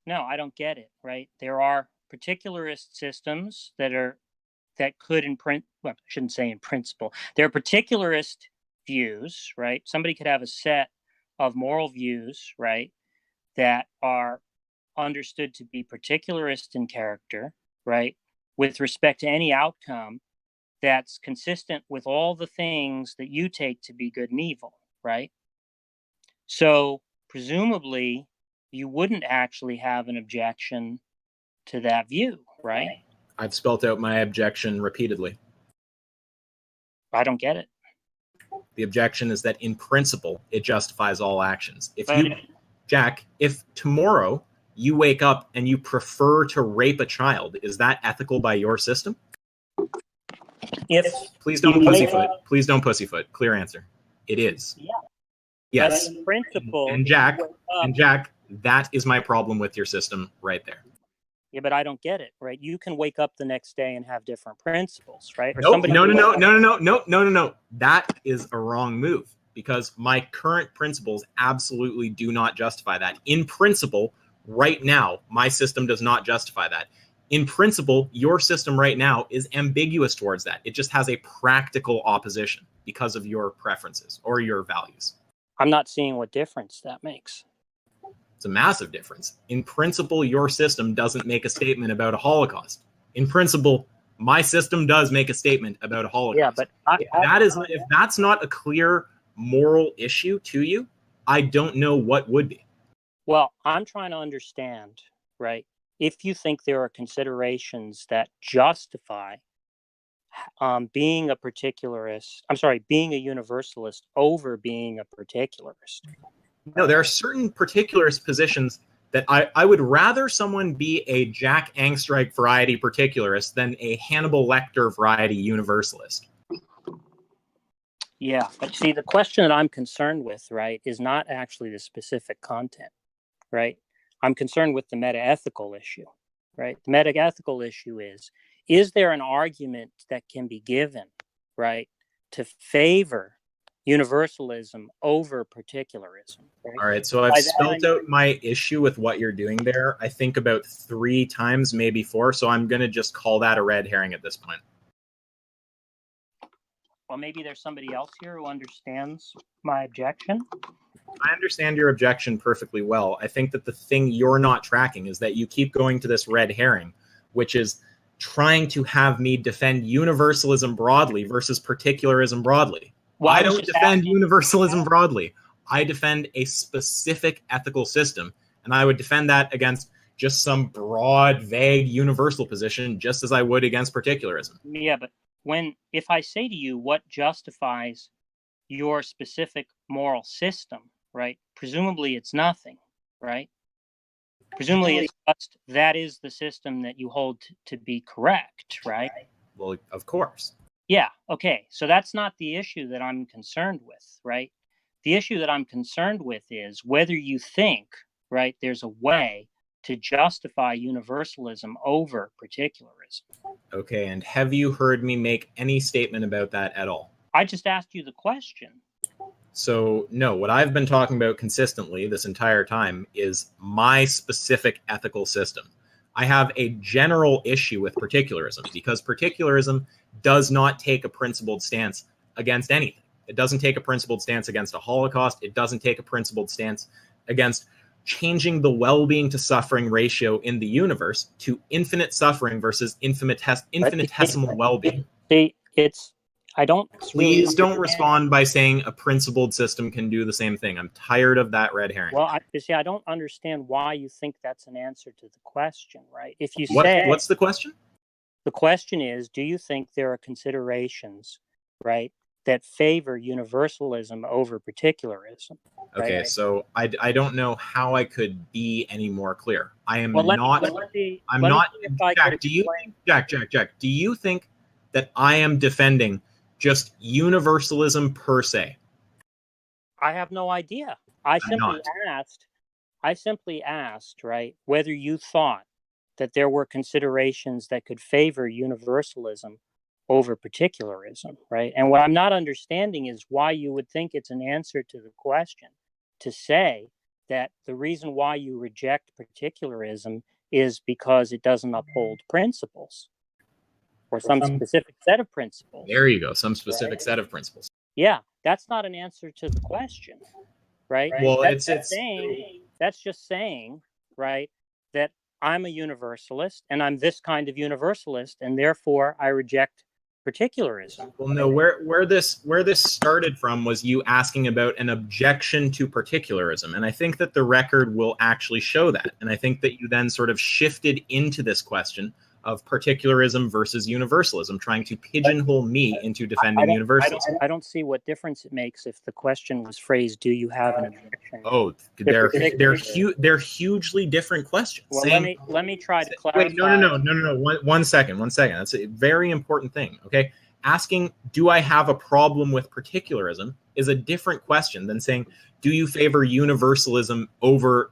I don't get it. Right? There are particularist systems that could I shouldn't say in principle. There are particularist views, right? Somebody could have a set of moral views, right, that are understood to be particularist in character, right, with respect to any outcome that's consistent with all the things that you take to be good and evil, right? So presumably you wouldn't actually have an objection to that view, right?
I've spelt out my objection repeatedly.
I don't get it.
The objection is that in principle, it justifies all actions. Jack, if tomorrow you wake up and you prefer to rape a child, is that ethical by your system? Please don't pussyfoot. Please don't pussyfoot. Clear answer. It is.
Yeah.
Yes.
But in principle,
and Jack, that is my problem with your system right there.
Yeah, but I don't get it, right? You can wake up the next day and have different principles, right? Or
No. That is a wrong move, because my current principles absolutely do not justify that. In principle, right now, my system does not justify that. In principle, your system right now is ambiguous towards that. It just has a practical opposition because of your preferences or your values.
I'm not seeing what difference that makes.
It's a massive difference. In principle, your system doesn't make a statement about a Holocaust. In principle, my system does make a statement about a Holocaust.
Yeah, but
if that's not a clear moral issue to you, I don't know what would be.
Well, I'm trying to understand, right? If you think there are considerations that justify being a universalist over being a particularist.
No, there are certain particularist positions that I would rather someone be a Jack Angstreich variety particularist than a Hannibal Lecter variety universalist.
Yeah, but see, the question that I'm concerned with, right, is not actually the specific content, right? I'm concerned with the meta-ethical issue, right? The meta-ethical issue is there an argument that can be given, right, to favor universalism over particularism? Right?
All right, so I've spelled out my issue with what you're doing there, I think about 3 times, maybe 4, so I'm going to just call that a red herring at this point.
Well, maybe there's somebody else here who understands my objection.
I understand your objection perfectly well. I think that the thing you're not tracking is that you keep going to this red herring, which is trying to have me defend universalism broadly versus particularism broadly. Well, I don't defend universalism broadly. I defend a specific ethical system, and I would defend that against just some broad, vague, universal position, just as I would against particularism.
Yeah, but if I say to you what justifies your specific moral system, right? Presumably it's nothing, right? Presumably it's just that is the system that you hold to be correct, right?
Well, of course.
Yeah, okay. So that's not the issue that I'm concerned with, right? The issue that I'm concerned with is whether you think, right, there's a way to justify universalism over particularism.
Okay, and have you heard me make any statement about that at all?
I just asked you the question.
So, no, what I've been talking about consistently this entire time is my specific ethical system. I have a general issue with particularism because particularism does not take a principled stance against anything. It doesn't take a principled stance against a Holocaust. It doesn't take a principled stance against changing the well-being to suffering ratio in the universe to infinite suffering versus infinitesimal well-being.
See,
Please don't respond by saying a principled system can do the same thing. I'm tired of that red herring.
Well, I don't understand why you think that's an answer to the question, right? If you
what's the question?
The question is, do you think there are considerations, right, that favor universalism over particularism? Right?
Okay, so I don't know how I could be any more clear. I am Jack, do you think that I am defending just universalism per se?
I have no idea. I simply asked, right, whether you thought that there were considerations that could favor universalism over particularism, right? And what I'm not understanding is why you would think it's an answer to the question to say that the reason why you reject particularism is because it doesn't uphold principles or some specific set of principles.
There you go, some specific set of principles.
Yeah, that's not an answer to the question, right?
Well,
that's just saying, right, that I'm a universalist and I'm this kind of universalist, and therefore I reject particularism.
Well, no, where this started from was you asking about an objection to particularism, and I think that the record will actually show that. And I think that you then sort of shifted into this question of particularism versus universalism, trying to pigeonhole me into defending universalism.
I don't see what difference it makes if the question was phrased, "Do you have an objection?"
Oh, they're hugely different questions.
Well,
Saying,
let me try to clarify.
Wait, no. One second. That's a very important thing. Okay, asking, "Do I have a problem with particularism?" is a different question than saying, "Do you favor universalism over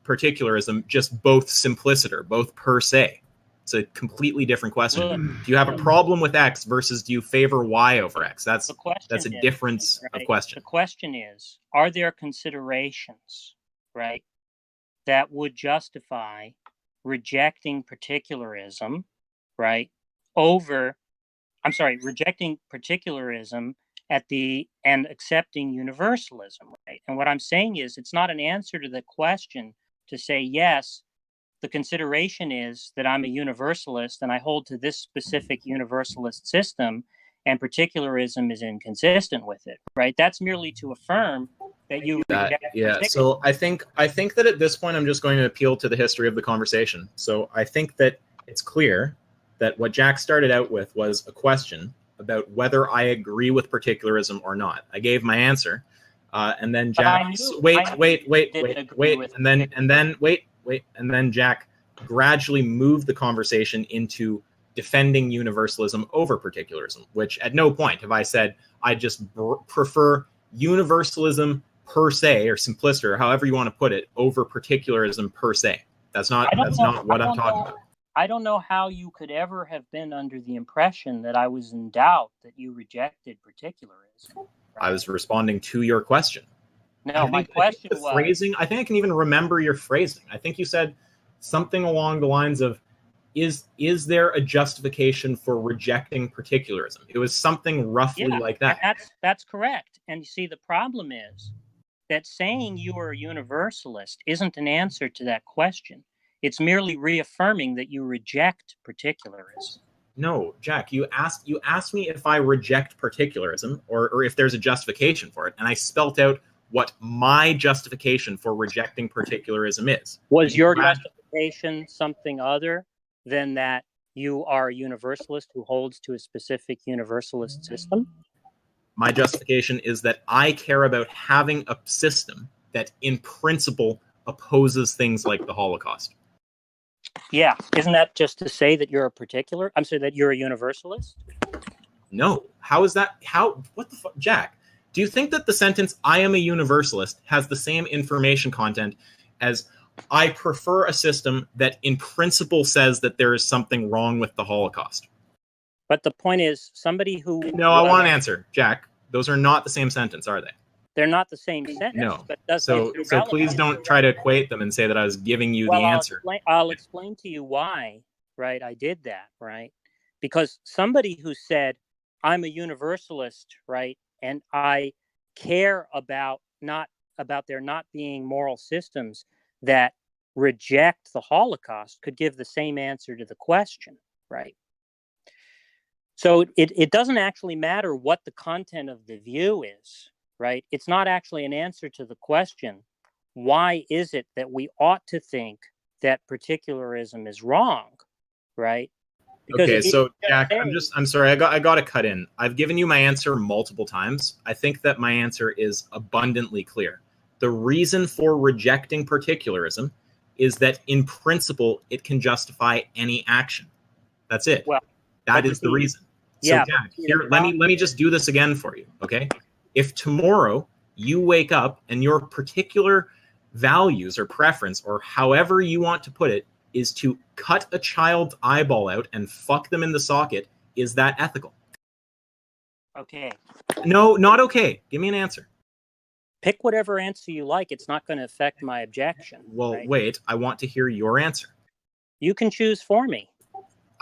particularism?" Just both simpliciter, both per se. It's a completely different question.
Look,
do you have a problem with X versus do you favor Y over X? That's a difference of question.
The question is, are there considerations, right, that would justify rejecting particularism, right, rejecting particularism and accepting universalism, right? And what I'm saying is, it's not an answer to the question to say, yes, the consideration is that I'm a universalist and I hold to this specific universalist system, and particularism is inconsistent with it, right? That's merely to affirm that you reject.
Yeah. So I think that at this point I'm just going to appeal to the history of the conversation. So I think that it's clear that what Jack started out with was a question about whether I agree with particularism or not. I gave my answer, and then Jack and then Jack gradually moved the conversation into defending universalism over particularism, which at no point have I said I just prefer universalism per se, or simpliciter, or however you want to put it, over particularism per se. That's not what I'm talking about.
I don't know how you could ever have been under the impression that I was in doubt that you rejected particularism. Right?
I was responding to your question.
No, my question was
phrasing. I think I can even remember your phrasing. I think you said something along the lines of, "Is there a justification for rejecting particularism?" It was something roughly like that.
That's correct. And you see, the problem is that saying you are a universalist isn't an answer to that question. It's merely reaffirming that you reject particularism.
No, Jack, you asked me if I reject particularism or if there's a justification for it, and I spelt out what my justification for rejecting particularism is.
Was your justification something other than that you are a universalist who holds to a specific universalist system?
My justification is that I care about having a system that in principle opposes things like the Holocaust.
Yeah, isn't that just to say that you're that you're a universalist?
No. How is that? What the fuck? Jack, do you think that the sentence, "I am a universalist," has the same information content as "I prefer a system that in principle says that there is something wrong with the Holocaust"?
But the point is, somebody who...
No, I want an answer, Jack. Those are not the same sentence, are they?
They're not the same sentence.
No.
But
so please don't try to equate them and say that I was giving you the answer.
I'll explain to you why, right, I did that, right? Because somebody who said, "I'm a universalist," right, and I care about there not being moral systems that reject the Holocaust could give the same answer to the question, right? So it doesn't actually matter what the content of the view is, right? It's not actually an answer to the question, why is it that we ought to think that particularism is wrong, right? Because
okay, so Jack, I'm sorry, I got to cut in. I've given you my answer multiple times. I think that my answer is abundantly clear. The reason for rejecting particularism is that in principle, it can justify any action. That's it. Well, that is the reason. So Jack, here, let me just do this again for you, okay? If tomorrow you wake up and your particular values or preference, or however you want to put it, is to cut a child's eyeball out and fuck them in the socket, is that ethical?
Okay.
No, not okay. Give me an answer.
Pick whatever answer you like. It's not going to affect my objection.
Well,
right?
Wait, I want to hear your answer.
You can choose for me.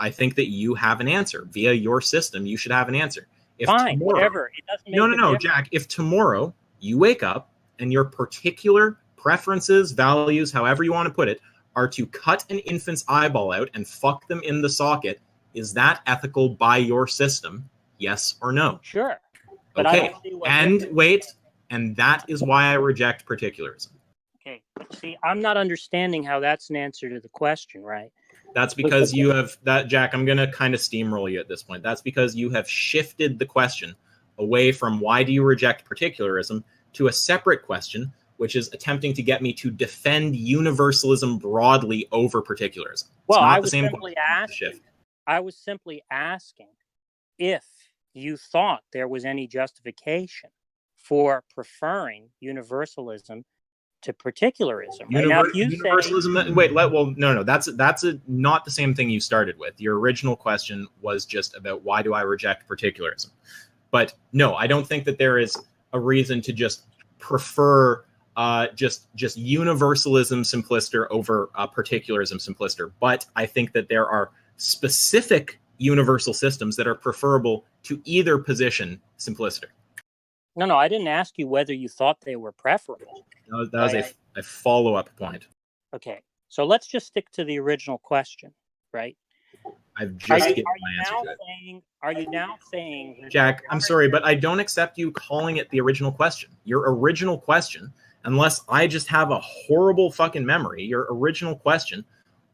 I think that you have an answer. Via your system, you should have an answer. If
Fine,
tomorrow,
whatever. It doesn't make
no, Jack. If tomorrow you wake up and your particular preferences, values, however you want to put it, are to cut an infant's eyeball out and fuck them in the socket, is that ethical by your system? Yes or no?
Sure. But
okay.
I don't see what
and that is why I reject particularism.
Okay. But see, I'm not understanding how that's an answer to the question, right?
That's because you have that, Jack. I'm going to kind of steamroll you at this point. That's because you have shifted the question away from why do you reject particularism to a separate question, which is attempting to get me to defend universalism broadly over particularism.
Well,
I was
simply asking if you thought there was any justification for preferring universalism to particularism. Right? Now, if you
universalism. No. That's not the same thing you started with. Your original question was just about why do I reject particularism. But no, I don't think that there is a reason to just prefer just universalism simpliciter over particularism simpliciter. But I think that there are specific universal systems that are preferable to either position simpliciter.
No, I didn't ask you whether you thought they were preferable.
That was a follow-up point.
Okay, so let's just stick to the original question, right?
I've just given my answer to it.
Are you now saying...
Jack, I'm sorry, but I don't accept you calling it the original question. Your original question, unless I just have a horrible fucking memory, your original question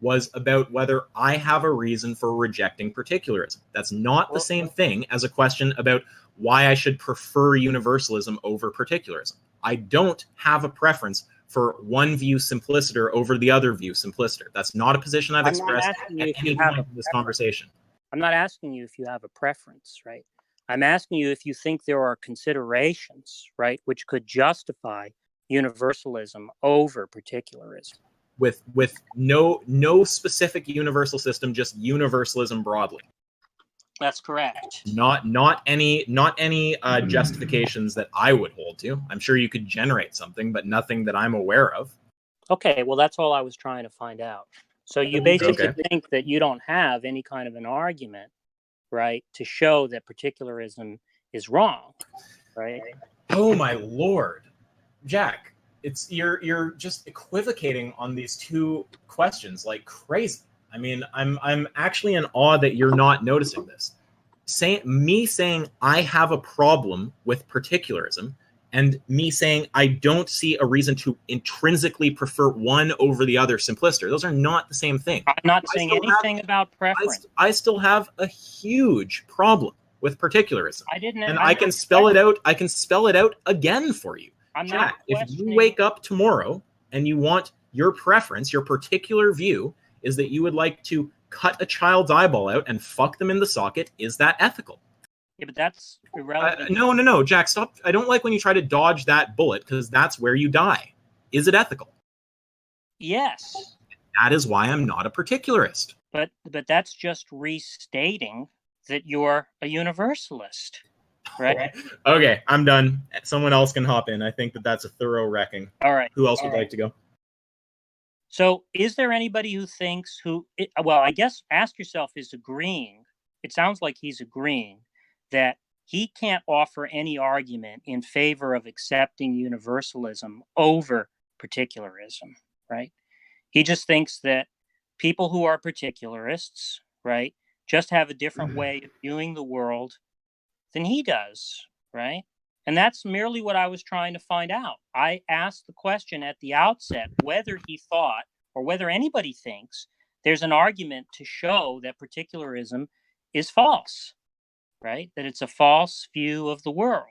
was about whether I have a reason for rejecting particularism. That's not the same thing as a question about why I should prefer universalism over particularism. I don't have a preference for one view simpliciter over the other view simpliciter. That's not a position I've expressed at any point in this conversation.
I'm not asking you if you have a preference, right? I'm asking you if you think there are considerations, right, which could justify universalism over particularism.
With no specific universal system, just universalism broadly.
That's correct.
Not any justifications that I would hold to. I'm sure you could generate something, but nothing that I'm aware of.
Okay, well, that's all I was trying to find out. So you basically think that you don't have any kind of an argument, right, to show that particularism is wrong, right?
Oh my Lord, Jack, you're just equivocating on these two questions like crazy. I mean, I'm actually in awe that you're not noticing this. Me saying I have a problem with particularism and me saying I don't see a reason to intrinsically prefer one over the other simpliciter. Those are not the same thing.
I'm not saying anything about preference.
I still have a huge problem with particularism. I can spell it out. I can spell it out again for you. Jack, if you wake up tomorrow and you want your preference, your particular view is that you would like to cut a child's eyeball out and fuck them in the socket, is that ethical?
Yeah, but that's irrelevant.
No, Jack, stop. I don't like when you try to dodge that bullet because that's where you die. Is it ethical?
Yes.
That is why I'm not a particularist.
But that's just restating that you're a universalist. Right.
Okay, I'm done. Someone else can hop in. I think that's a thorough wrecking.
All right.
Who else would like to go?
So is there anybody who thinks I guess ask yourself is agreeing. It sounds like he's agreeing that he can't offer any argument in favor of accepting universalism over particularism, right? He just thinks that people who are particularists, right, just have a different way of viewing the world than he does, right? And that's merely what I was trying to find out. I asked the question at the outset whether he thought or whether anybody thinks there's an argument to show that particularism is false, right? That it's a false view of the world,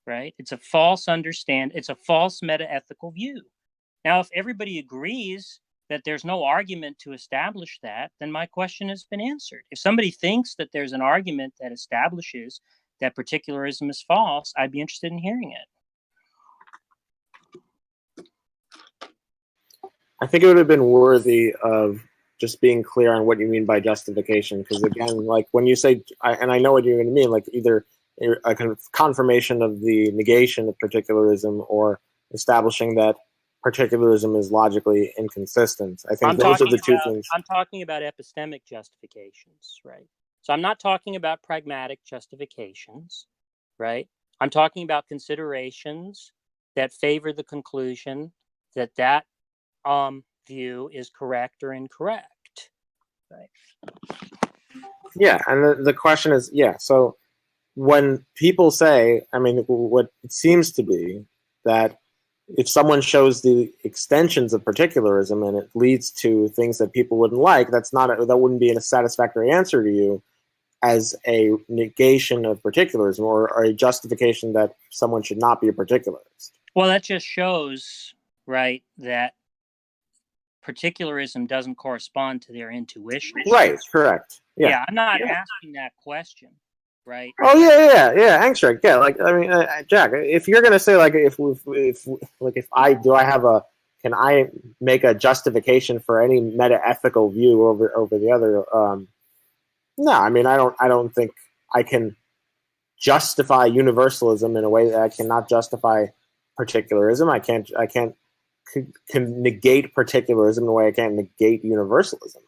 right? It's a false it's a false meta-ethical view. Now, if everybody agrees that there's no argument to establish that, then my question has been answered. If somebody thinks that there's an argument that establishes that particularism is false, I'd be interested in hearing it.
I think it would have been worthy of just being clear on what you mean by justification. Because again, like when you say, and I know what you're going to mean, like either a kind of confirmation of the negation of particularism or establishing that particularism is logically inconsistent. I think those are the two things.
I'm talking about epistemic justifications, right? So I'm not talking about pragmatic justifications, right? I'm talking about considerations that favor the conclusion that view is correct or incorrect, right?
Yeah, and the question is, so when people say, I mean, what it seems to be that if someone shows the extensions of particularism and it leads to things that people wouldn't like, that wouldn't be a satisfactory answer to you as a negation of particularism or a justification that someone should not be a particularist.
Well, that just shows, right, that particularism doesn't correspond to their intuition.
Right, correct. Yeah,
I'm not asking that question, right?
Oh yeah. Angstreich, yeah. Like I mean, Jack, if you're gonna say like can I make a justification for any meta-ethical view over the other? No, I mean I don't think I can justify universalism in a way that I cannot justify particularism. I can't can negate particularism in a way I can't negate universalism.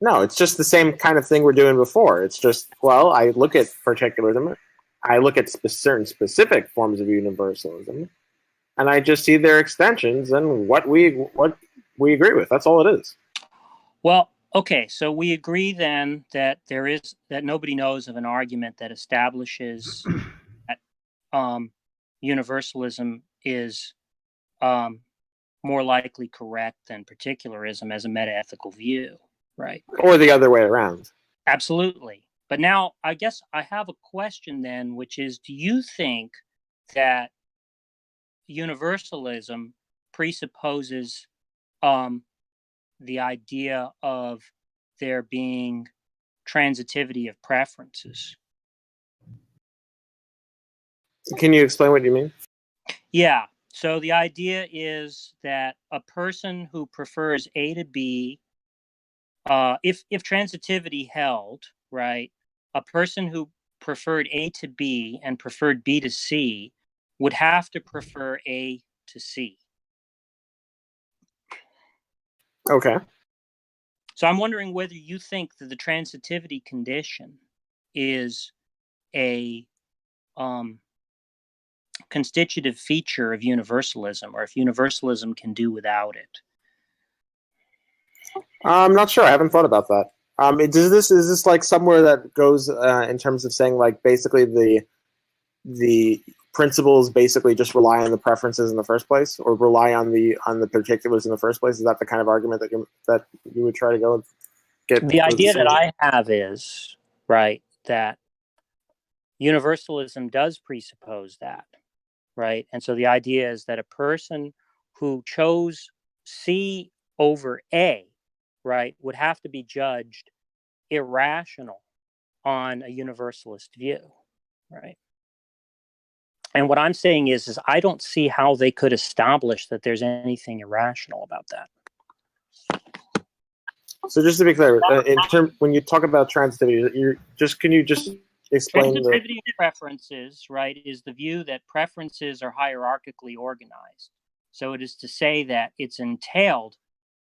No, it's just the same kind of thing we're doing before. It's just, well, I look at particularism, I look at certain specific forms of universalism, and I just see their extensions and what we agree with. That's all it is.
Well, okay, so we agree then that that nobody knows of an argument that establishes that universalism is more likely correct than particularism as a meta-ethical view, right?
Or the other way around.
Absolutely. But now I guess I have a question then, which is, do you think that universalism presupposes the idea of there being transitivity of preferences?
Can you explain what you mean?
Yeah. So the idea is that a person who prefers A to B, if transitivity held, right, a person who preferred A to B and preferred B to C would have to prefer A to C.
Okay.
So I'm wondering whether you think that the transitivity condition is a constitutive feature of universalism, or if universalism can do without it.
I'm not sure. I haven't thought about that. Is this like somewhere that goes in terms of saying like basically the principles basically just rely on the preferences in the first place, or rely on the particulars in the first place? Is that the kind of argument that you would try to go and get?
The idea that I have is, right, that universalism does presuppose that, right? And so the idea is that a person who chose C over A, right, would have to be judged irrational on a universalist view, right? And what I'm saying is I don't see how they could establish that there's anything irrational about that.
So just to be clear, when you talk about transitivity, can you just explain
transitivity of preferences, right, is the view that preferences are hierarchically organized. So it is to say that it's entailed,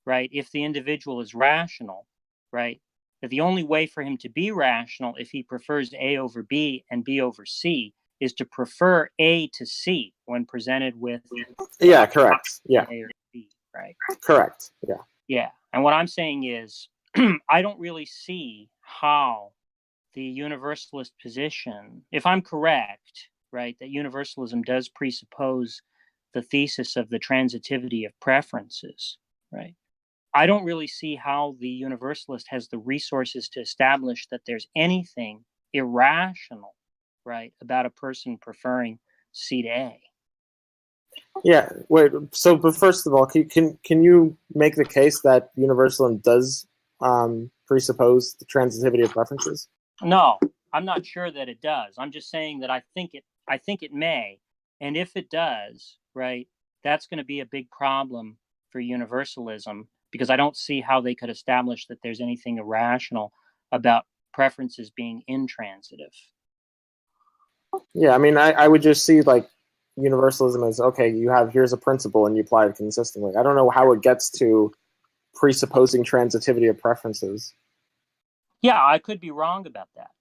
right, if the individual is rational, right, that the only way for him to be rational if he prefers A over B and B over C is to prefer A to C when presented with
correct. Yeah.
A or B, right?
Correct. Yeah.
Yeah. And what I'm saying is I don't really see how the universalist position, if I'm correct, right, that universalism does presuppose the thesis of the transitivity of preferences, right? I don't really see how the universalist has the resources to establish that there's anything irrational, right, about a person preferring C to A.
Yeah. Wait. So, but first of all, can you make the case that universalism does presuppose the transitivity of preferences?
No, I'm not sure that it does. I'm just saying that I think it may, and if it does, right, that's going to be a big problem for universalism, because I don't see how they could establish that there's anything irrational about preferences being intransitive.
Yeah, I mean, I would just see like universalism as, okay, here's a principle and you apply it consistently. I don't know how it gets to presupposing transitivity of preferences.
Yeah, I could be wrong about that.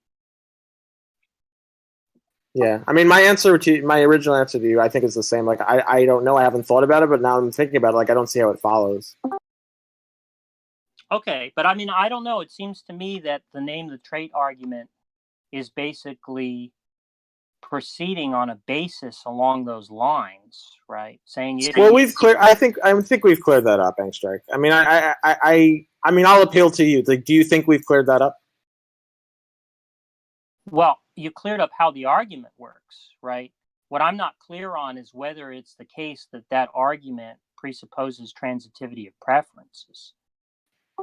Yeah, I mean, my original answer to you, I think is the same. Like, I don't know, I haven't thought about it, but now I'm thinking about it, like, I don't see how it follows.
Okay, but I mean, I don't know. It seems to me that the name the trait argument is basically proceeding on a basis along those lines, right? Saying if
well, I think we've cleared that up, Angstreich. I mean, I mean, I'll appeal to you. Like, do you think we've cleared that up?
Well, you cleared up how the argument works, right? What I'm not clear on is whether it's the case that that argument presupposes transitivity of preferences.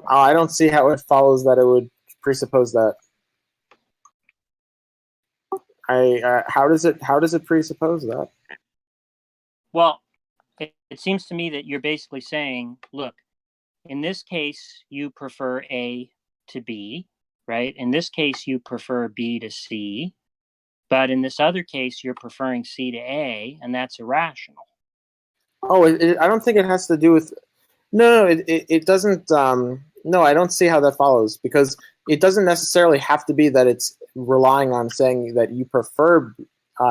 I don't see how it follows that it would presuppose that. How does it presuppose that?
Well, it seems to me that you're basically saying, look, in this case, you prefer A to B, right? In this case, you prefer B to C. But in this other case, you're preferring C to A, and that's irrational.
Oh, I don't think it has to do with... No, it doesn't... no, I don't see how that follows, because it doesn't necessarily have to be that it's relying on saying that you prefer...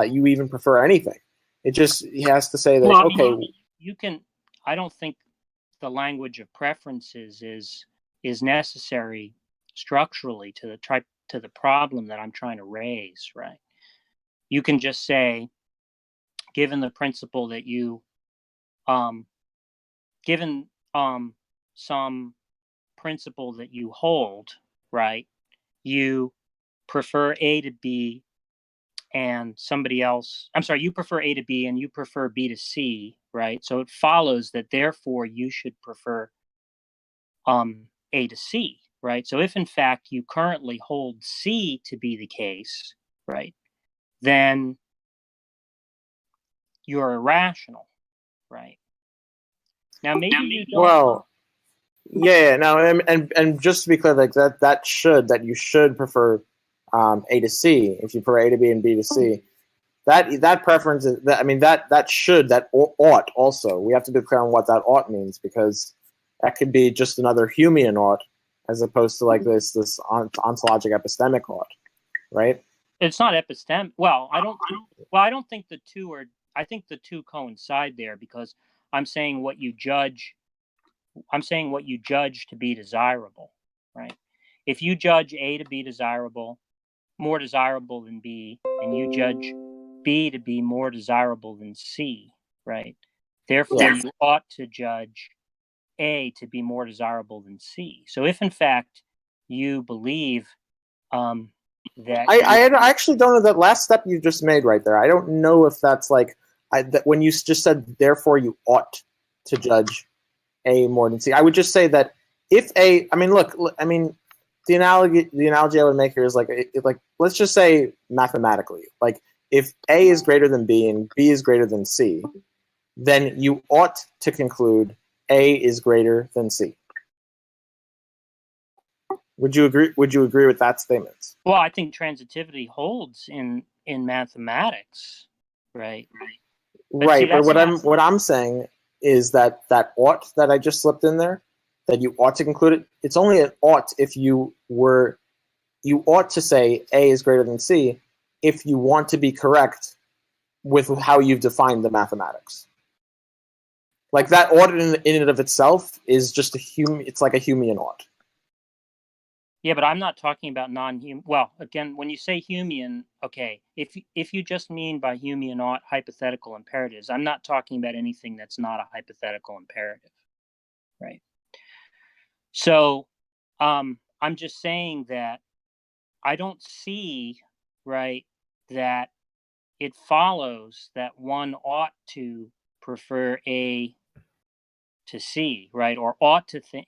you even prefer anything. It just has to say that, well, okay...
You can... I don't think the language of preferences is necessary structurally to the problem that I'm trying to raise, right? You can just say, given the principle that you, given some principle that you hold, right, you prefer A to B and somebody else, I'm sorry, you prefer A to B and you prefer B to C, right? So it follows that therefore you should prefer A to C, right? So if in fact you currently hold C to be the case, right, then you're irrational, right? Now maybe you don't.
Well, yeah, no, and just to be clear, like that you should prefer A to C if you prefer A to B and B to C. That preference is that ought also. We have to be clear on what that ought means, because that could be just another Humean ought as opposed to like this ontologic epistemic ought, right?
It's not epistemic. Well, I don't think the two are. I think the two coincide there, because I'm saying what you judge to be desirable, right? If you judge A to be desirable, more desirable than B, and you judge B to be more desirable than C, right? Therefore, you ought to judge A to be more desirable than C. So if in fact you believe that
I actually don't know that last step you just made right there. I don't know if that's like when you just said therefore you ought to judge A more than C. I would just say that if A, I mean, look, I mean, the analogy I would make here is like let's just say mathematically, like if A is greater than B and B is greater than C, then you ought to conclude A is greater than C. Would you agree? Would you agree with that statement?
Well, I think transitivity holds in mathematics, right?
Right, but what I'm saying is that ought that I just slipped in there, that you ought to conclude it. It's only an ought if you ought to say A is greater than C if you want to be correct with how you've defined the mathematics. Like that ought in and of itself is just it's like a Humean ought.
Yeah, but I'm not talking about non-Humean. Well, again, when you say Humean, okay, if you just mean by Humean ought hypothetical imperatives, I'm not talking about anything that's not a hypothetical imperative, right? So I'm just saying that I don't see, right, that it follows that one ought to prefer A to C, right, or ought to think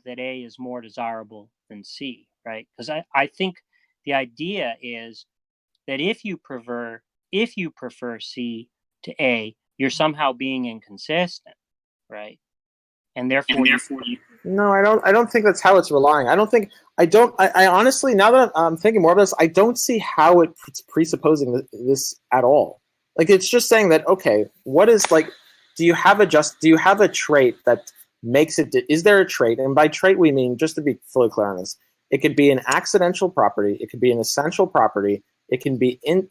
that A is more desirable than C, right? Because I think the idea is that if you prefer C to A, you're somehow being inconsistent, right? And therefore
No, I don't think that's how it's relying. I honestly, now that I'm thinking more of this, I don't see how it's presupposing this at all. Like it's just saying that, okay, what is like, do you have a trait that makes it, is there a trait? And by trait, we mean, just to be fully clear on this, it could be an accidental property, it could be an essential property, it can be an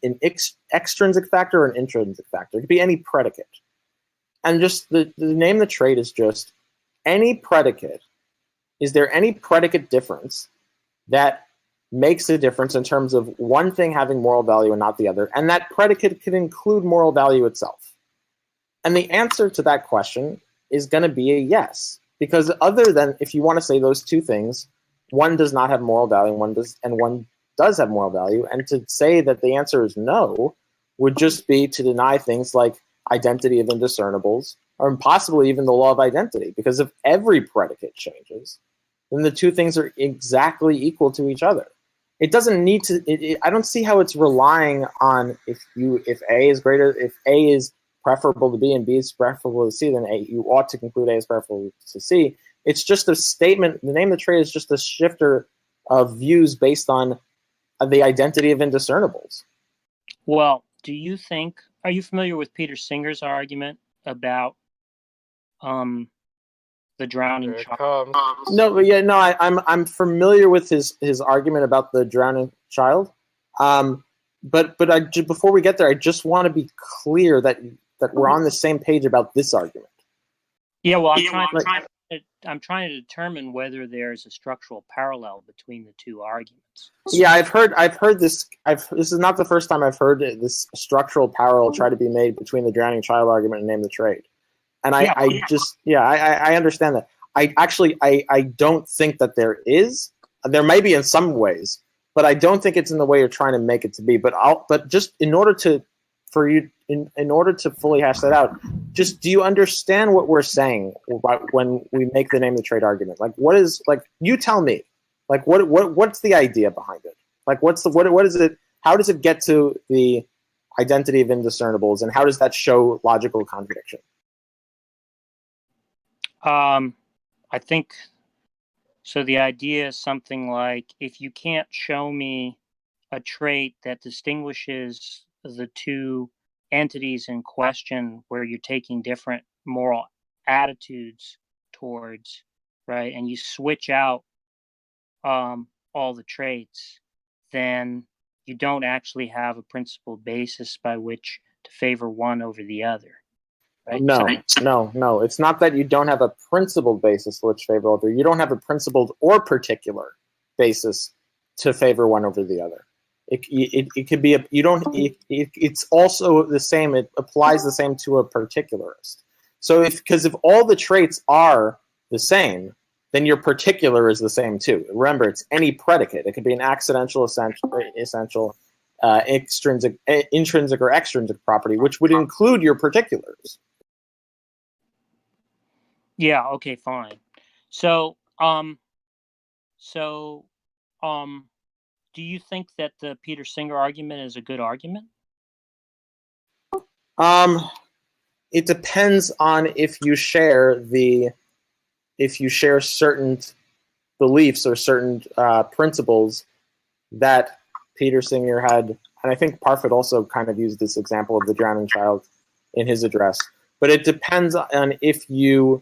extrinsic factor or an intrinsic factor. It could be any predicate. And just the name of the trait is just any predicate. Is there any predicate difference that makes a difference in terms of one thing having moral value and not the other, and that predicate could include moral value itself? And the answer to that question is going to be a yes, because other than if you want to say those two things, one does not have moral value and one does have moral value, and to say that the answer is no would just be to deny things like identity of indiscernibles, or possibly even the law of identity, because if every predicate changes, then the two things are exactly equal to each other. It doesn't need to. I don't see how it's relying on if A is preferable to B and B is preferable to C, then you ought to conclude A is preferable to C. It's just a statement. The name of the trade is just a shifter of views based on the identity of indiscernibles.
Well, are you familiar with Peter Singer's argument about the drowning child?
I'm familiar with his argument about the drowning child. But before we get there, I just want to be clear that we're on the same page about this argument.
Yeah, well, I'm trying to determine whether there's a structural parallel between the two arguments.
Yeah, I've heard this. This is not the first time I've heard this structural parallel try to be made between the drowning child argument and name the trade. And I understand that. I don't think that there is. There may be in some ways, but I don't think it's in the way you're trying to make it to be. But just in order to fully hash that out, just do you understand what we're saying when we make the name of the trade argument? Like, what is, like, you tell me, like, what's the idea behind it? Like, what is it? How does it get to the identity of indiscernibles, and how does that show logical contradiction?
I think so. The idea is something like, if you can't show me a trait that distinguishes the two entities in question where you're taking different moral attitudes towards, right, and you switch out all the traits, then you don't actually have a principled basis by which to favor one over the other. Right?
No. It's not that you don't have a principled basis which favor other. You don't have a principled or particular basis to favor one over the other. It could be it's also the same. It applies the same to a particularist. So because if all the traits are the same, then your particular is the same too. Remember, it's any predicate. It could be an accidental, essential, intrinsic or extrinsic property, which would include your particulars.
Yeah. Okay. Fine. So, do you think that the Peter Singer argument is a good argument?
It depends on if you share certain beliefs or certain principles that Peter Singer had, and I think Parfit also kind of used this example of the drowning child in his address. But it depends on if you're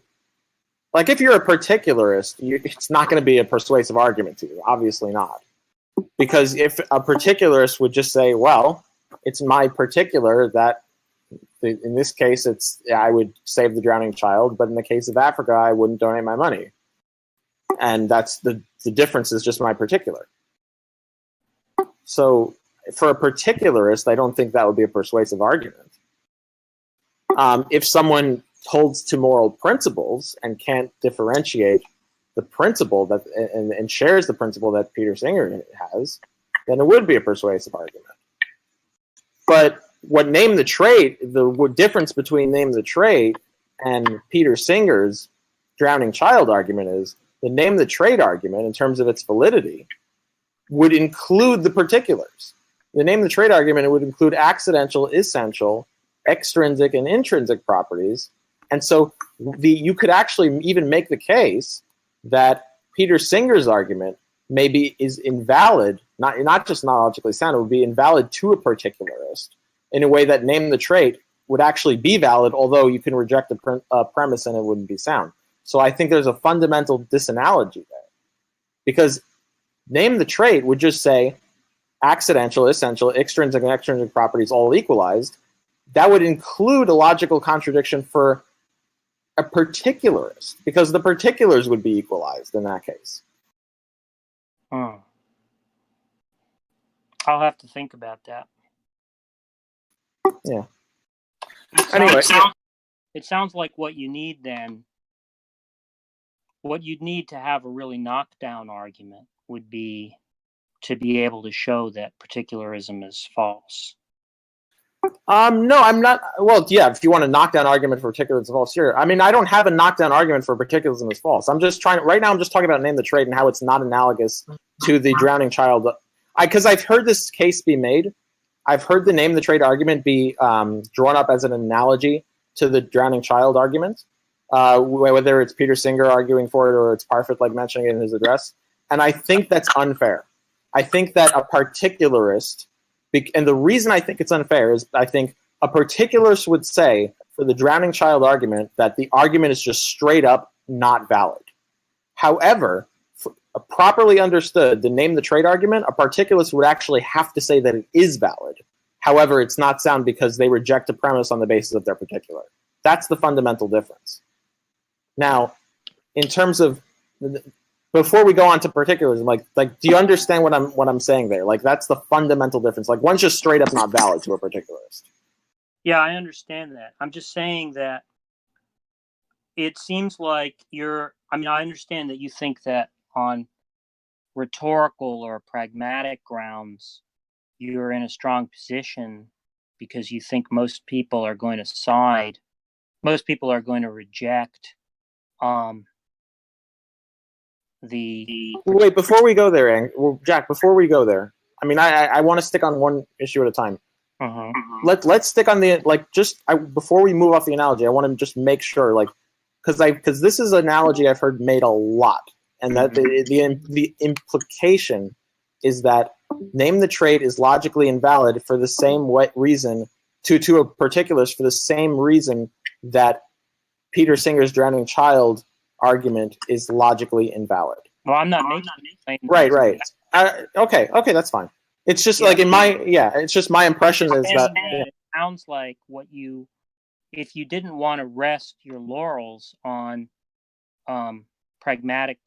a particularist, it's not going to be a persuasive argument to you. Obviously not. Because if a particularist would just say, well, it's my particular that in this case I would save the drowning child, but in the case of Africa, I wouldn't donate my money. And that's the difference is just my particular. So for a particularist, I don't think that would be a persuasive argument. If someone holds to moral principles and can't differentiate the principle that and shares the principle that Peter Singer has, then it would be a persuasive argument. But what name the trait, the difference between name the trait and Peter Singer's drowning child argument is the name the trait argument, in terms of its validity, would include the particulars. The name the trait argument, it would include accidental, essential, extrinsic, and intrinsic properties. And so you could actually even make the case that Peter Singer's argument maybe is invalid, not just not logically sound, it would be invalid to a particularist in a way that name the trait would actually be valid, although you can reject the premise and it wouldn't be sound. So I think there's a fundamental disanalogy there. Because name the trait would just say accidental, essential, extrinsic, and extrinsic properties all equalized. That would include a logical contradiction for a particularist, because the particulars would be equalized in that case.
I'll have to think about that.
Yeah.
Anyway, it sounds like what you need then, what you'd need to have a really knockdown argument would be to be able to show that particularism is false.
No, I'm not. Well, yeah, if you want a knockdown argument for particularism is false, sure. I mean, I don't have a knockdown argument for particularism is false. I'm just trying. Right now, I'm just talking about name the trade and how it's not analogous to the drowning child. Because I've heard this case be made. I've heard the name the trade argument be drawn up as an analogy to the drowning child argument, whether it's Peter Singer arguing for it or it's Parfit like mentioning it in his address. And I think that's unfair. I think that a particularist. And the reason I think it's unfair is I think a particularist would say for the drowning child argument that the argument is just straight up not valid. However, properly understood, the name the trade argument, a particularist would actually have to say that it is valid. However, it's not sound because they reject a premise on the basis of their particular. That's the fundamental difference. Now, in terms of before we go on to particulars, like, do you understand what I'm saying there? Like, that's the fundamental difference. Like, one's just straight up not valid to a particularist.
Yeah, I understand that. I'm just saying that it seems like I understand that you think that on rhetorical or pragmatic grounds, you're in a strong position because you think most people are going to reject
Wait, before we go there, Jack, before we go there, I mean, I want to stick on one issue at a time.
Uh-huh.
Let's stick on the, before we move off the analogy, I want to just make sure, because this is an analogy I've heard made a lot, and that the implication is that name the trade is logically invalid for the same reason, to a particularist, for the same reason that Peter Singer's drowning child argument is logically invalid.
Well, I'm not making it.
Right. Okay, that's fine. It's just it's just my impression is that
it sounds like if you didn't want to rest your laurels on pragmatic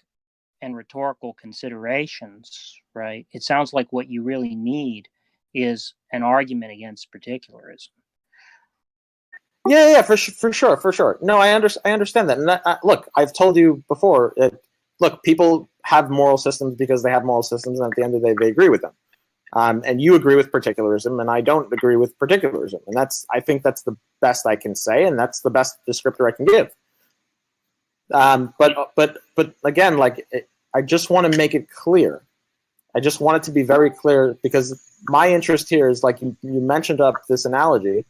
and rhetorical considerations, right? It sounds like what you really need is an argument against particularism.
Yeah, for sure. No, I understand that. And look, I've told you before that, look, people have moral systems because they have moral systems, and at the end of the day, they agree with them. And you agree with particularism, and I don't agree with particularism. And I think that's the best I can say, and that's the best descriptor I can give. But again, I just want to make it clear. I just want it to be very clear, because my interest here is, like you mentioned up this analogy,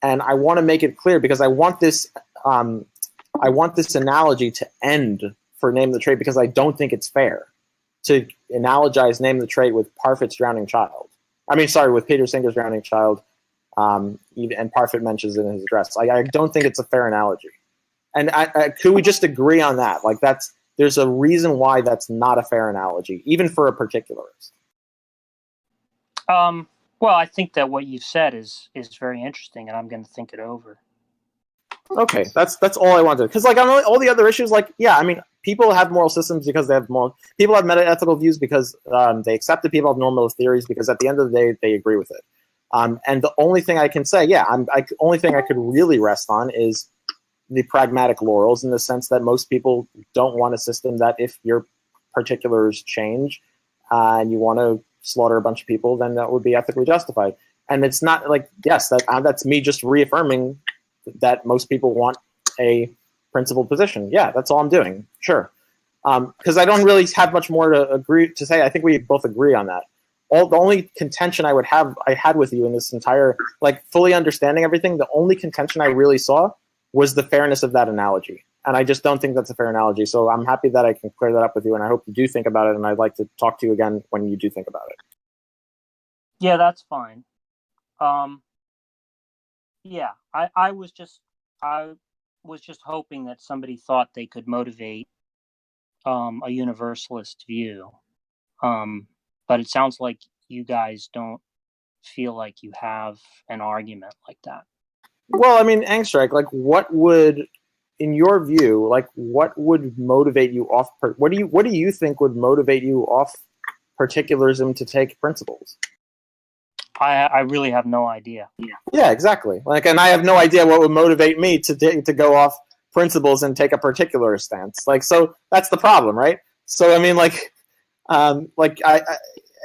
and I want to make it clear because I want this analogy to end for name the trade, because I don't think it's fair to analogize name the trade with Parfit's drowning child. With Peter Singer's drowning child, and Parfit mentions it in his address. I don't think it's a fair analogy. And could we just agree on that? There's a reason why that's not a fair analogy, even for a particularist.
Well, I think that what you've said is very interesting, and I'm going to think it over.
Okay, that's all I wanted. Because on all the other issues, people have moral systems because they have moral. People have meta-ethical views because they accept it. People have normal theories because at the end of the day, they agree with it. And the only thing I can say, only thing I could really rest on is the pragmatic laurels, in the sense that most people don't want a system that if your particulars change and you want to slaughter a bunch of people, then that would be ethically justified. And it's not that's me just reaffirming that most people want a principled position. Yeah, that's all I'm doing. Sure. Because I don't really have much more to say. I think we both agree on that. The only contention I had with you in this entire, fully understanding everything, the only contention I really saw was the fairness of that analogy. And I just don't think that's a fair analogy. So I'm happy that I can clear that up with you, and I hope you do think about it, and I'd like to talk to you again when you do think about it.
Yeah, that's fine. Yeah, I was just hoping that somebody thought they could motivate a universalist view. But it sounds like you guys don't feel like you have an argument like that.
Well, Angstreich, what would, in your view, what would motivate you off? What do you think would motivate you off particularism to take principles?
I really have no idea.
Yeah, exactly. Like, and I have no idea what would motivate me to go off principles and take a particular stance. Like, so that's the problem, right? So I mean,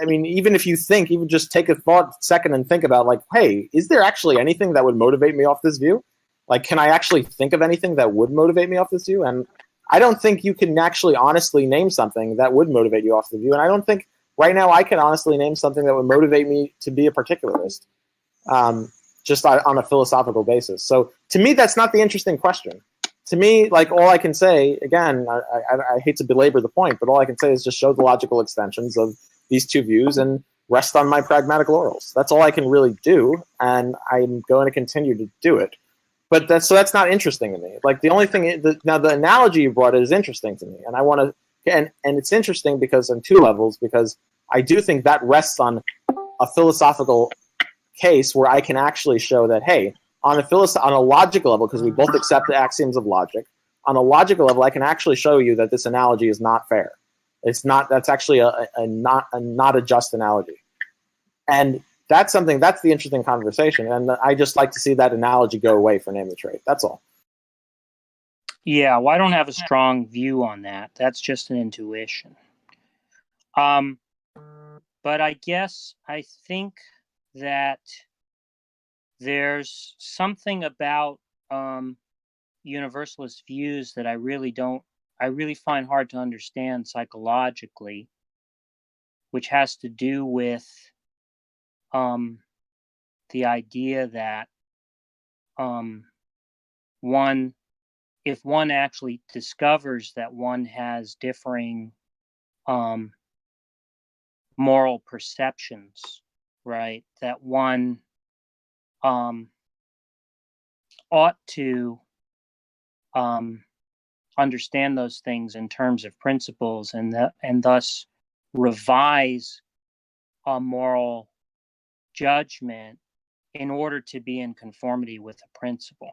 I mean, even if you think, even just take a second and think about, like, hey, is there actually anything that would motivate me off this view? Like, can I actually think of anything that would motivate me off this view? And I don't think you can actually honestly name something that would motivate you off the view. And I don't think right now I can honestly name something that would motivate me to be a particularist, just on a philosophical basis. So to me, that's not the interesting question. To me, like, all I can say, again, I hate to belabor the point, but all I can say is just show the logical extensions of these two views and rest on my pragmatic laurels. That's all I can really do, and I'm going to continue to do it. But that's not interesting to me. Like, the only thing now, the analogy you brought is interesting to me, and I want to, and it's interesting because on two levels, because I do think that rests on a philosophical case where I can actually show that, hey, on a logical level, because we both accept the axioms of logic, on a logical level, I can actually show you that this analogy is not fair. It's not. That's actually not a just analogy, and that's the interesting conversation. And I just like to see that analogy go away for name the trait. That's all.
Yeah, well, I don't have a strong view on that. That's just an intuition. But I guess I think that there's something about universalist views that I really find hard to understand psychologically, which has to do with the idea that if one actually discovers that one has differing moral perceptions, right, that one ought to understand those things in terms of principles, and thus revise a moral judgment in order to be in conformity with a principle.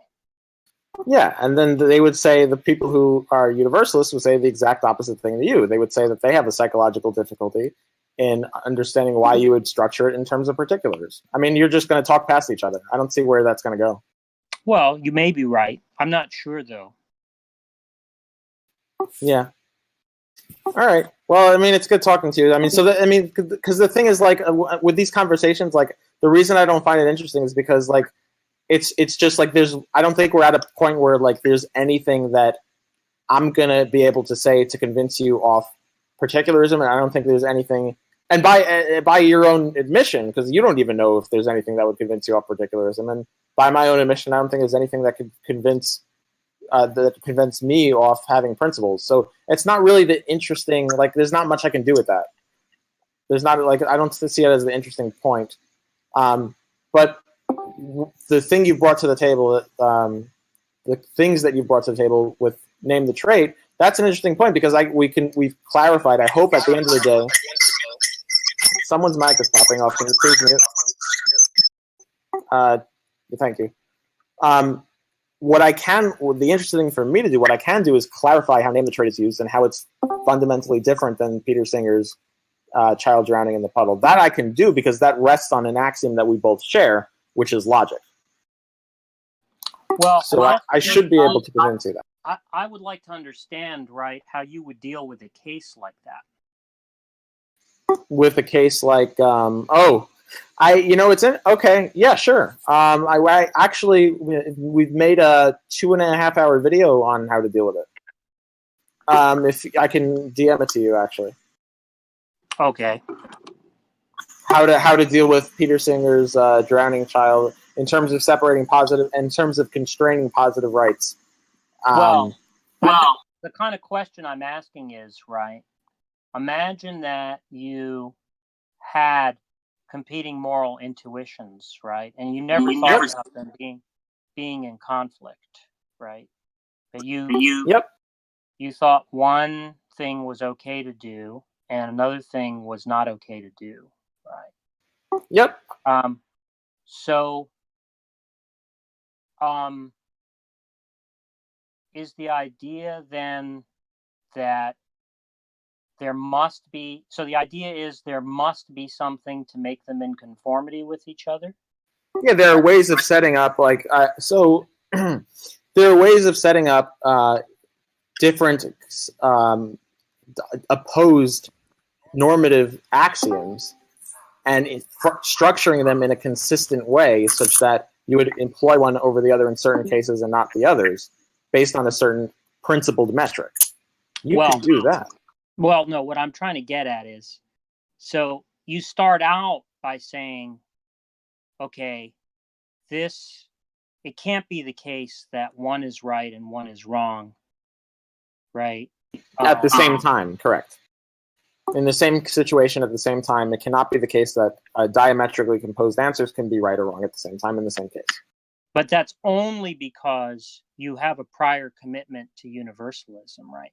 Yeah, and then they would say, the people who are universalists would say the exact opposite thing to you. They would say that they have a psychological difficulty in understanding why you would structure it in terms of particulars. I mean, you're just going to talk past each other. I don't see where that's going to go.
Well, you may be right. I'm not sure, though.
Yeah. All right. Well, I mean, it's good talking to you. I mean, because the thing is, like, with these conversations, like, the reason I don't find it interesting is because, like, it's just like I don't think we're at a point where, like, there's anything that I'm gonna be able to say to convince you off particularism, and I don't think there's anything. And by your own admission, because you don't even know if there's anything that would convince you off particularism, and by my own admission, I don't think there's anything that could convince me off having principles. So it's not really the interesting. Like, there's not much I can do with that. There's not, like, I don't see it as the interesting point. But the thing you brought to the table, the things that you brought to the table with name the trait, that's an interesting point, because we've clarified. I hope at the end of the day, someone's mic is popping off. Can you please mute? Thank you. The interesting thing for me to do, what I can do, is clarify how name the trait is used and how it's fundamentally different than Peter Singer's child drowning in the puddle. That I can do because that rests on an axiom that we both share, which is logic.
Well,
so I should be able to convince you that.
I would like to understand, right, how you would deal with a case like that.
With a case like, okay, yeah, sure. I actually, we've made a 2.5 hour video on how to deal with it. If I can DM it to you, actually.
Okay.
How to deal with Peter Singer's drowning child in terms of in terms of constraining positive rights.
The kind of question I'm asking is, right, imagine that you had competing moral intuitions, right, and you never thought about them being in conflict, right? But you thought one thing was okay to do and another thing was not okay to do, right?
Yep.
Is the idea then that there must be, so the idea is there must be something to make them in conformity with each other?
Yeah, there are ways of setting up, like, there are ways of setting up different opposed normative axioms and structuring them in a consistent way such that you would employ one over the other in certain cases and not the others based on a certain principled metric. You can do that.
Well, no, what I'm trying to get at is, so you start out by saying, okay, it can't be the case that one is right and one is wrong, right?
At the same time, correct. In the same situation at the same time, it cannot be the case that diametrically composed answers can be right or wrong at the same time in the same case.
But that's only because you have a prior commitment to universalism, right?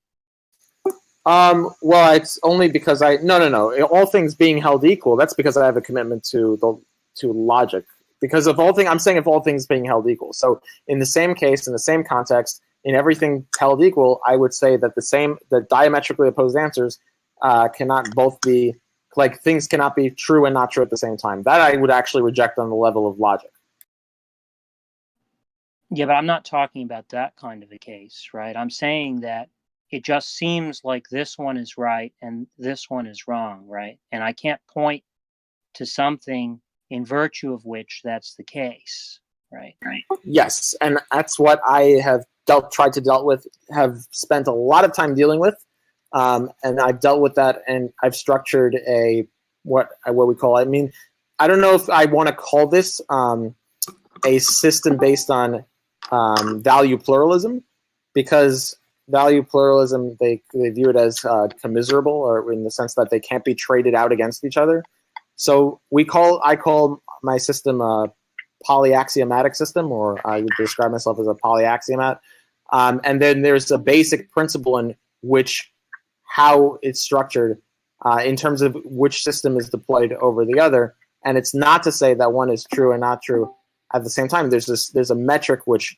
Well, it's only because no. All things being held equal, that's because I have a commitment to logic. Because of all things, I'm saying if all things being held equal. So in the same case, in the same context, in everything held equal, I would say that the diametrically opposed answers cannot both be, like, things cannot be true and not true at the same time. That I would actually reject on the level of logic.
Yeah, but I'm not talking about that kind of a case, right? I'm saying that it just seems like this one is right and this one is wrong, right? And I can't point to something in virtue of which that's the case, right?
Yes, and that's what I have have spent a lot of time dealing with, and I've dealt with that, and I've structured what we call. I mean, I don't know if I want to call this a system based on value pluralism, because value pluralism they view it as commiserable, or in the sense that they can't be traded out against each other. So I call my system a polyaxiomatic system, or I would describe myself as a polyaxiomat. And then there's a basic principle in how it's structured in terms of which system is deployed over the other. And it's not to say that one is true and not true at the same time. There's a metric which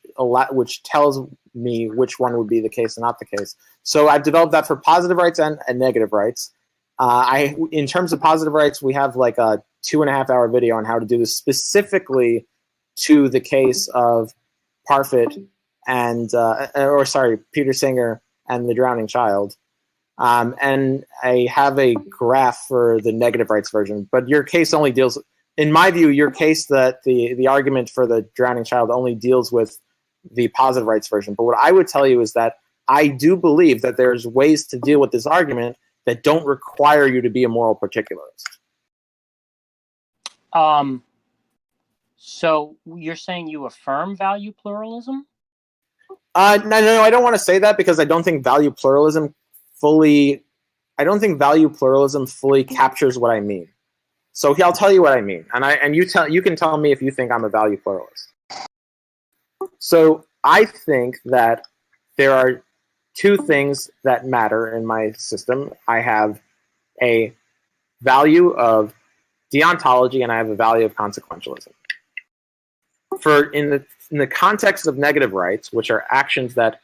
tells me which one would be the case and not the case. So I've developed that for positive rights and negative rights. In terms of positive rights, we have like a 2.5-hour video on how to do this specifically to the case of Parfit and Peter Singer and the drowning child. And I have a graph for the negative rights version. But your case only deals, in my view, your case that the argument for the drowning child only deals with the positive rights version. But what I would tell you is that I do believe that there's ways to deal with this argument that don't require you to be a moral particularist.
So you're saying you affirm value pluralism?
No, I don't want to say that, because I don't think value pluralism fully captures what I mean. So I'll tell you what I mean, and you can tell me if you think I'm a value pluralist. So I think that there are two things that matter in my system. I have a value of deontology and I have a value of consequentialism. In the context of negative rights, which are actions that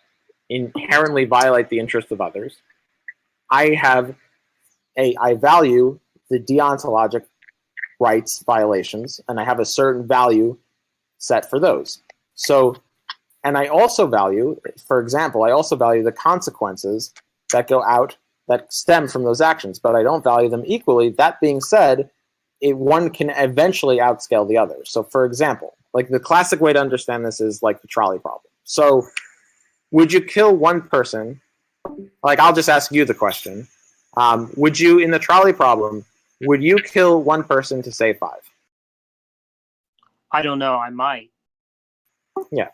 inherently violate the interests of others, I value the deontologic rights violations, and I have a certain value set for those. So, and I also value, for example, the consequences that stem from those actions, but I don't value them equally. That being said, one can eventually outscale the other. So, for example, like the classic way to understand this is like the trolley problem. So, would you kill one person? Like, I'll just ask you the question. Would you, in the trolley problem, would you kill one person to save 5?
I don't know. I might.
Yeah.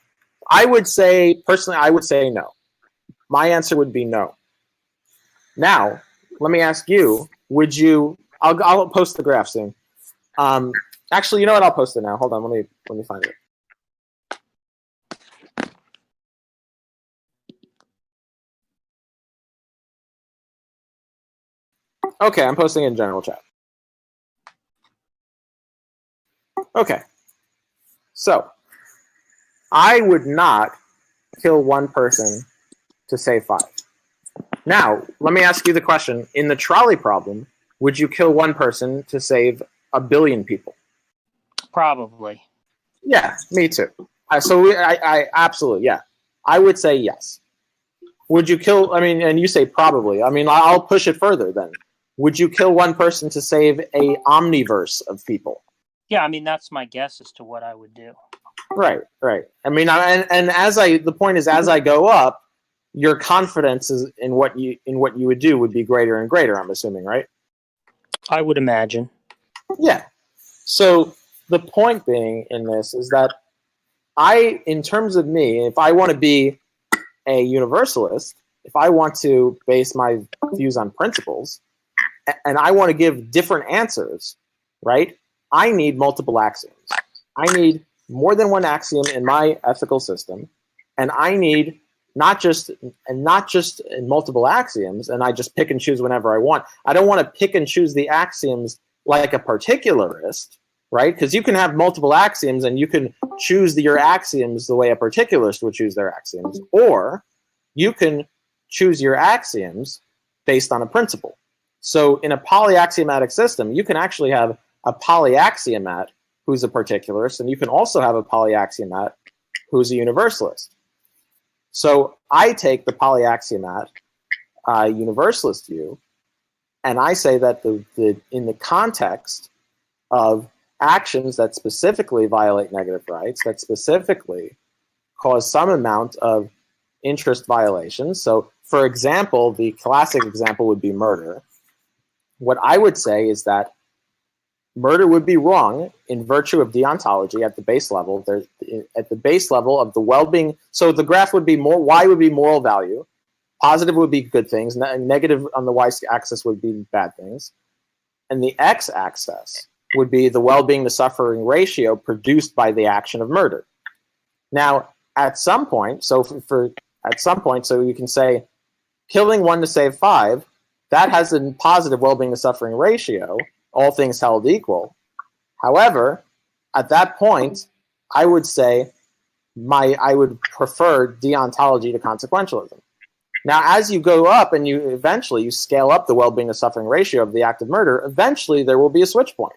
I would say no. My answer would be no. Now, let me ask you, would you, I'll post the graph soon. Actually, you know what? I'll post it now. Hold on. Let me find it. Okay, I'm posting in general chat. Okay. So, I would not kill one person to save 5. Now, let me ask you the question. In the trolley problem, would you kill one person to save a billion people?
Probably.
Yeah, me too. I absolutely, yeah. I would say yes. Would you kill, I mean, and you say probably. I mean, I'll push it further then. Would you kill one person to save a omniverse of people?
Yeah, I mean, that's my guess as to what I would do.
Right. I mean, the point is, as I go up, your confidence is in what you would do would be greater and greater. I'm assuming, right?
I would imagine.
Yeah. So the point being in this is that in terms of me, if I want to be a universalist, if I want to base my views on principles, and I want to give different answers, right? I need multiple axioms. I need more than one axiom in my ethical system, and I need not just in multiple axioms, and I just pick and choose whenever I want. I don't want to pick and choose the axioms like a particularist, right? Because you can have multiple axioms and you can choose your axioms the way a particularist would choose their axioms, or you can choose your axioms based on a principle. So in a polyaxiomatic system, you can actually have a polyaxiomat who's a particularist, and you can also have a polyaxiomat who's a universalist. So I take the polyaxiomat universalist view, and I say that in the context of actions that specifically violate negative rights, that specifically cause some amount of interest violations. So, for example, the classic example would be murder. What I would say is that murder would be wrong in virtue of deontology at the base level. At the base level of the well-being. So the graph would be Y would be moral value, positive would be good things, negative on the y-axis would be bad things, and the x-axis would be the well-being to suffering ratio produced by the action of murder. Now, at some point, so you can say killing one to save five, that has a positive well-being to suffering ratio, all things held equal. However, at that point, I would say I would prefer deontology to consequentialism. Now, as you go up and you eventually scale up the well-being to suffering ratio of the act of murder, eventually there will be a switch point.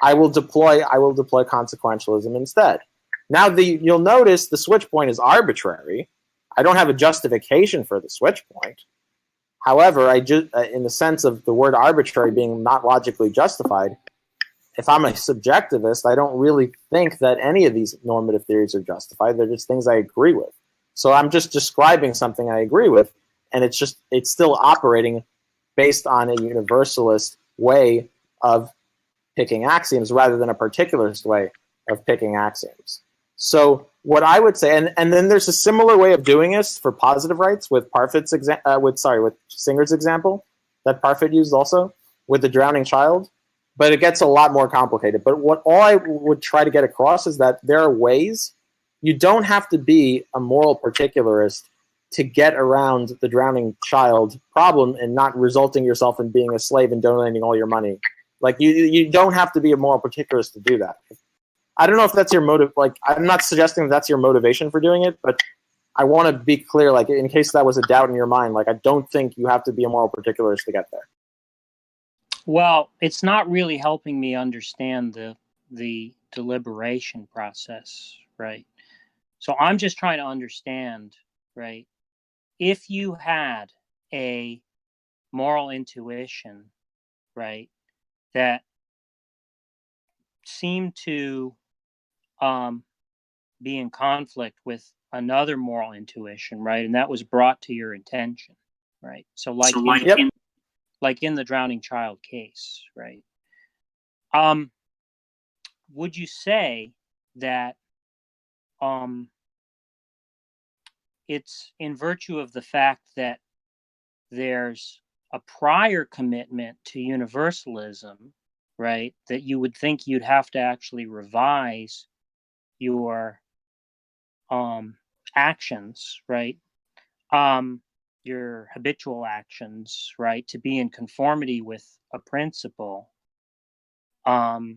I will deploy consequentialism instead. Now, you'll notice the switch point is arbitrary. I don't have a justification for the switch point. However, in the sense of the word arbitrary being not logically justified, if I'm a subjectivist, I don't really think that any of these normative theories are justified. They're just things I agree with. So I'm just describing something I agree with, and it's still operating based on a universalist way of picking axioms rather than a particularist way of picking axioms. So what I would say, and then there's a similar way of doing this for positive rights with with Singer's example that Parfit used also with the drowning child, but it gets a lot more complicated. But all I would try to get across is that there are ways. You don't have to be a moral particularist to get around the drowning child problem and not resulting yourself in being a slave and donating all your money. Like you don't have to be a moral particularist to do that. I don't know if that's your motive. Like, I'm not suggesting that's your motivation for doing it, but I want to be clear, like, in case that was a doubt in your mind, like, I don't think you have to be a moral particularist to get there.
Well, it's not really helping me understand the deliberation process, right? So I'm just trying to understand, right? If you had a moral intuition, right, that seemed to be in conflict with another moral intuition, right, and that was brought to your attention, right? So like in the drowning child case, right? Would you say that it's in virtue of the fact that there's a prior commitment to universalism, right, that you would think you'd have to actually revise your actions, right, your habitual actions, right, to be in conformity with a principle, or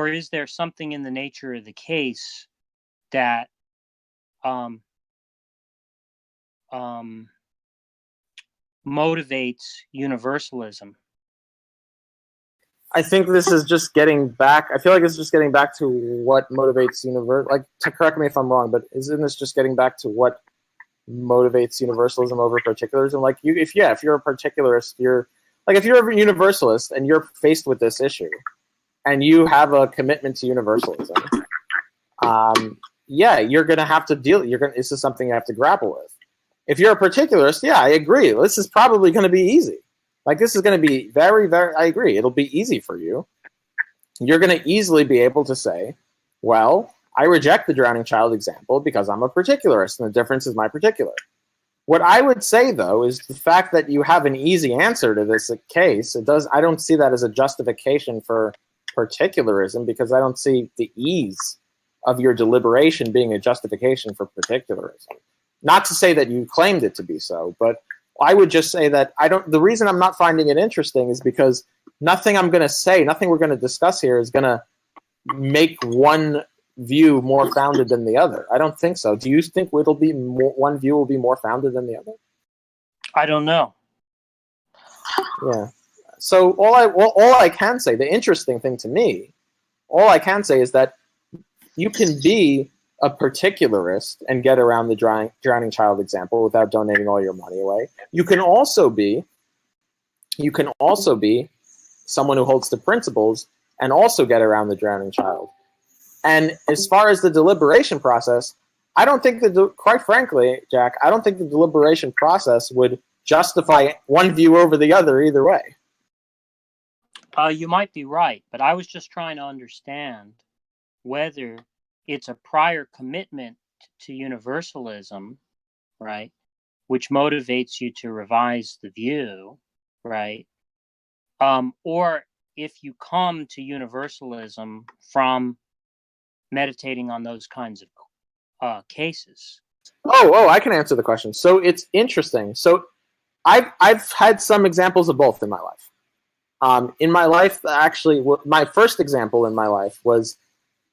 is there something in the nature of the case that motivates universalism?
I think this is just getting back. I feel like it's just getting back to what motivates universal. Like, to correct me if I'm wrong, but isn't this just getting back to what motivates universalism over particularism? Like, if you're a particularist, if you're a universalist and you're faced with this issue, and you have a commitment to universalism, you're going to have to deal. This is something you have to grapple with. If you're a particularist, I agree. This is probably going to be easy. Like, this is going to be very, very, I agree. It'll be easy for you. You're going to easily be able to say, well, I reject the drowning child example because I'm a particularist, and the difference is my particular. What I would say, though, is the fact that you have an easy answer to this case, I don't see that as a justification for particularism, because I don't see the ease of your deliberation being a justification for particularism. Not to say that you claimed it to be so, but I would just say that the reason I'm not finding it interesting is because nothing I'm going to say, nothing we're going to discuss here is going to make one view more founded than the other. I don't think so. Do you think one view will be more founded than the other?
I don't know.
Yeah. So all I can say, the interesting thing to me, all I can say is that you can be a particularist and get around the drowning child example without donating all your money away. You can also be someone who holds to principles and also get around the drowning child. And as far as the deliberation process, I don't think quite frankly, Jack, I don't think the deliberation process would justify one view over the other either way.
You might be right, but I was just trying to understand whether it's a prior commitment to universalism, right, which motivates you to revise the view, right, or if you come to universalism from meditating on those kinds of cases.
Oh, I can answer the question. So it's interesting. So I've had some examples of both in my life. In my life, actually, my first example in my life was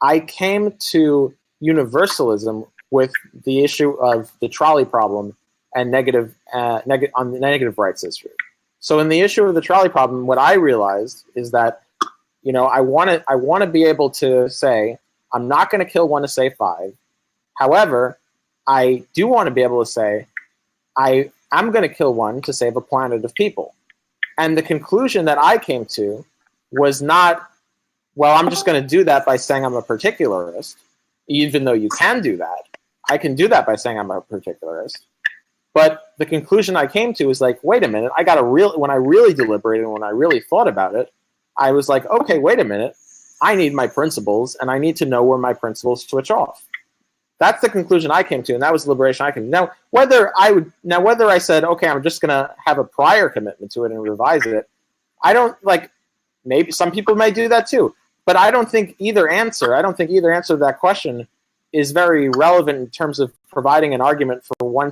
I came to universalism with the issue of the trolley problem and on the negative rights issue. So in the issue of the trolley problem, what I realized is that, I want to be able to say, I'm not going to kill one to save five. However, I do want to be able to say, I am going to kill one to save a planet of people. And the conclusion that I came to was not, well, I'm just going to do that by saying I'm a particularist, even though you can do that. I can do that by saying I'm a particularist. But the conclusion I came to is like, wait a minute, when I really deliberated, when I really thought about it, I was like, okay, wait a minute, I need my principles, and I need to know where my principles switch off. That's the conclusion I came to, and that was the liberation I came to. Now, whether I said, okay, I'm just going to have a prior commitment to it and revise it, I don't, maybe some people may do that too, but I don't think either answer to that question is very relevant in terms of providing an argument for one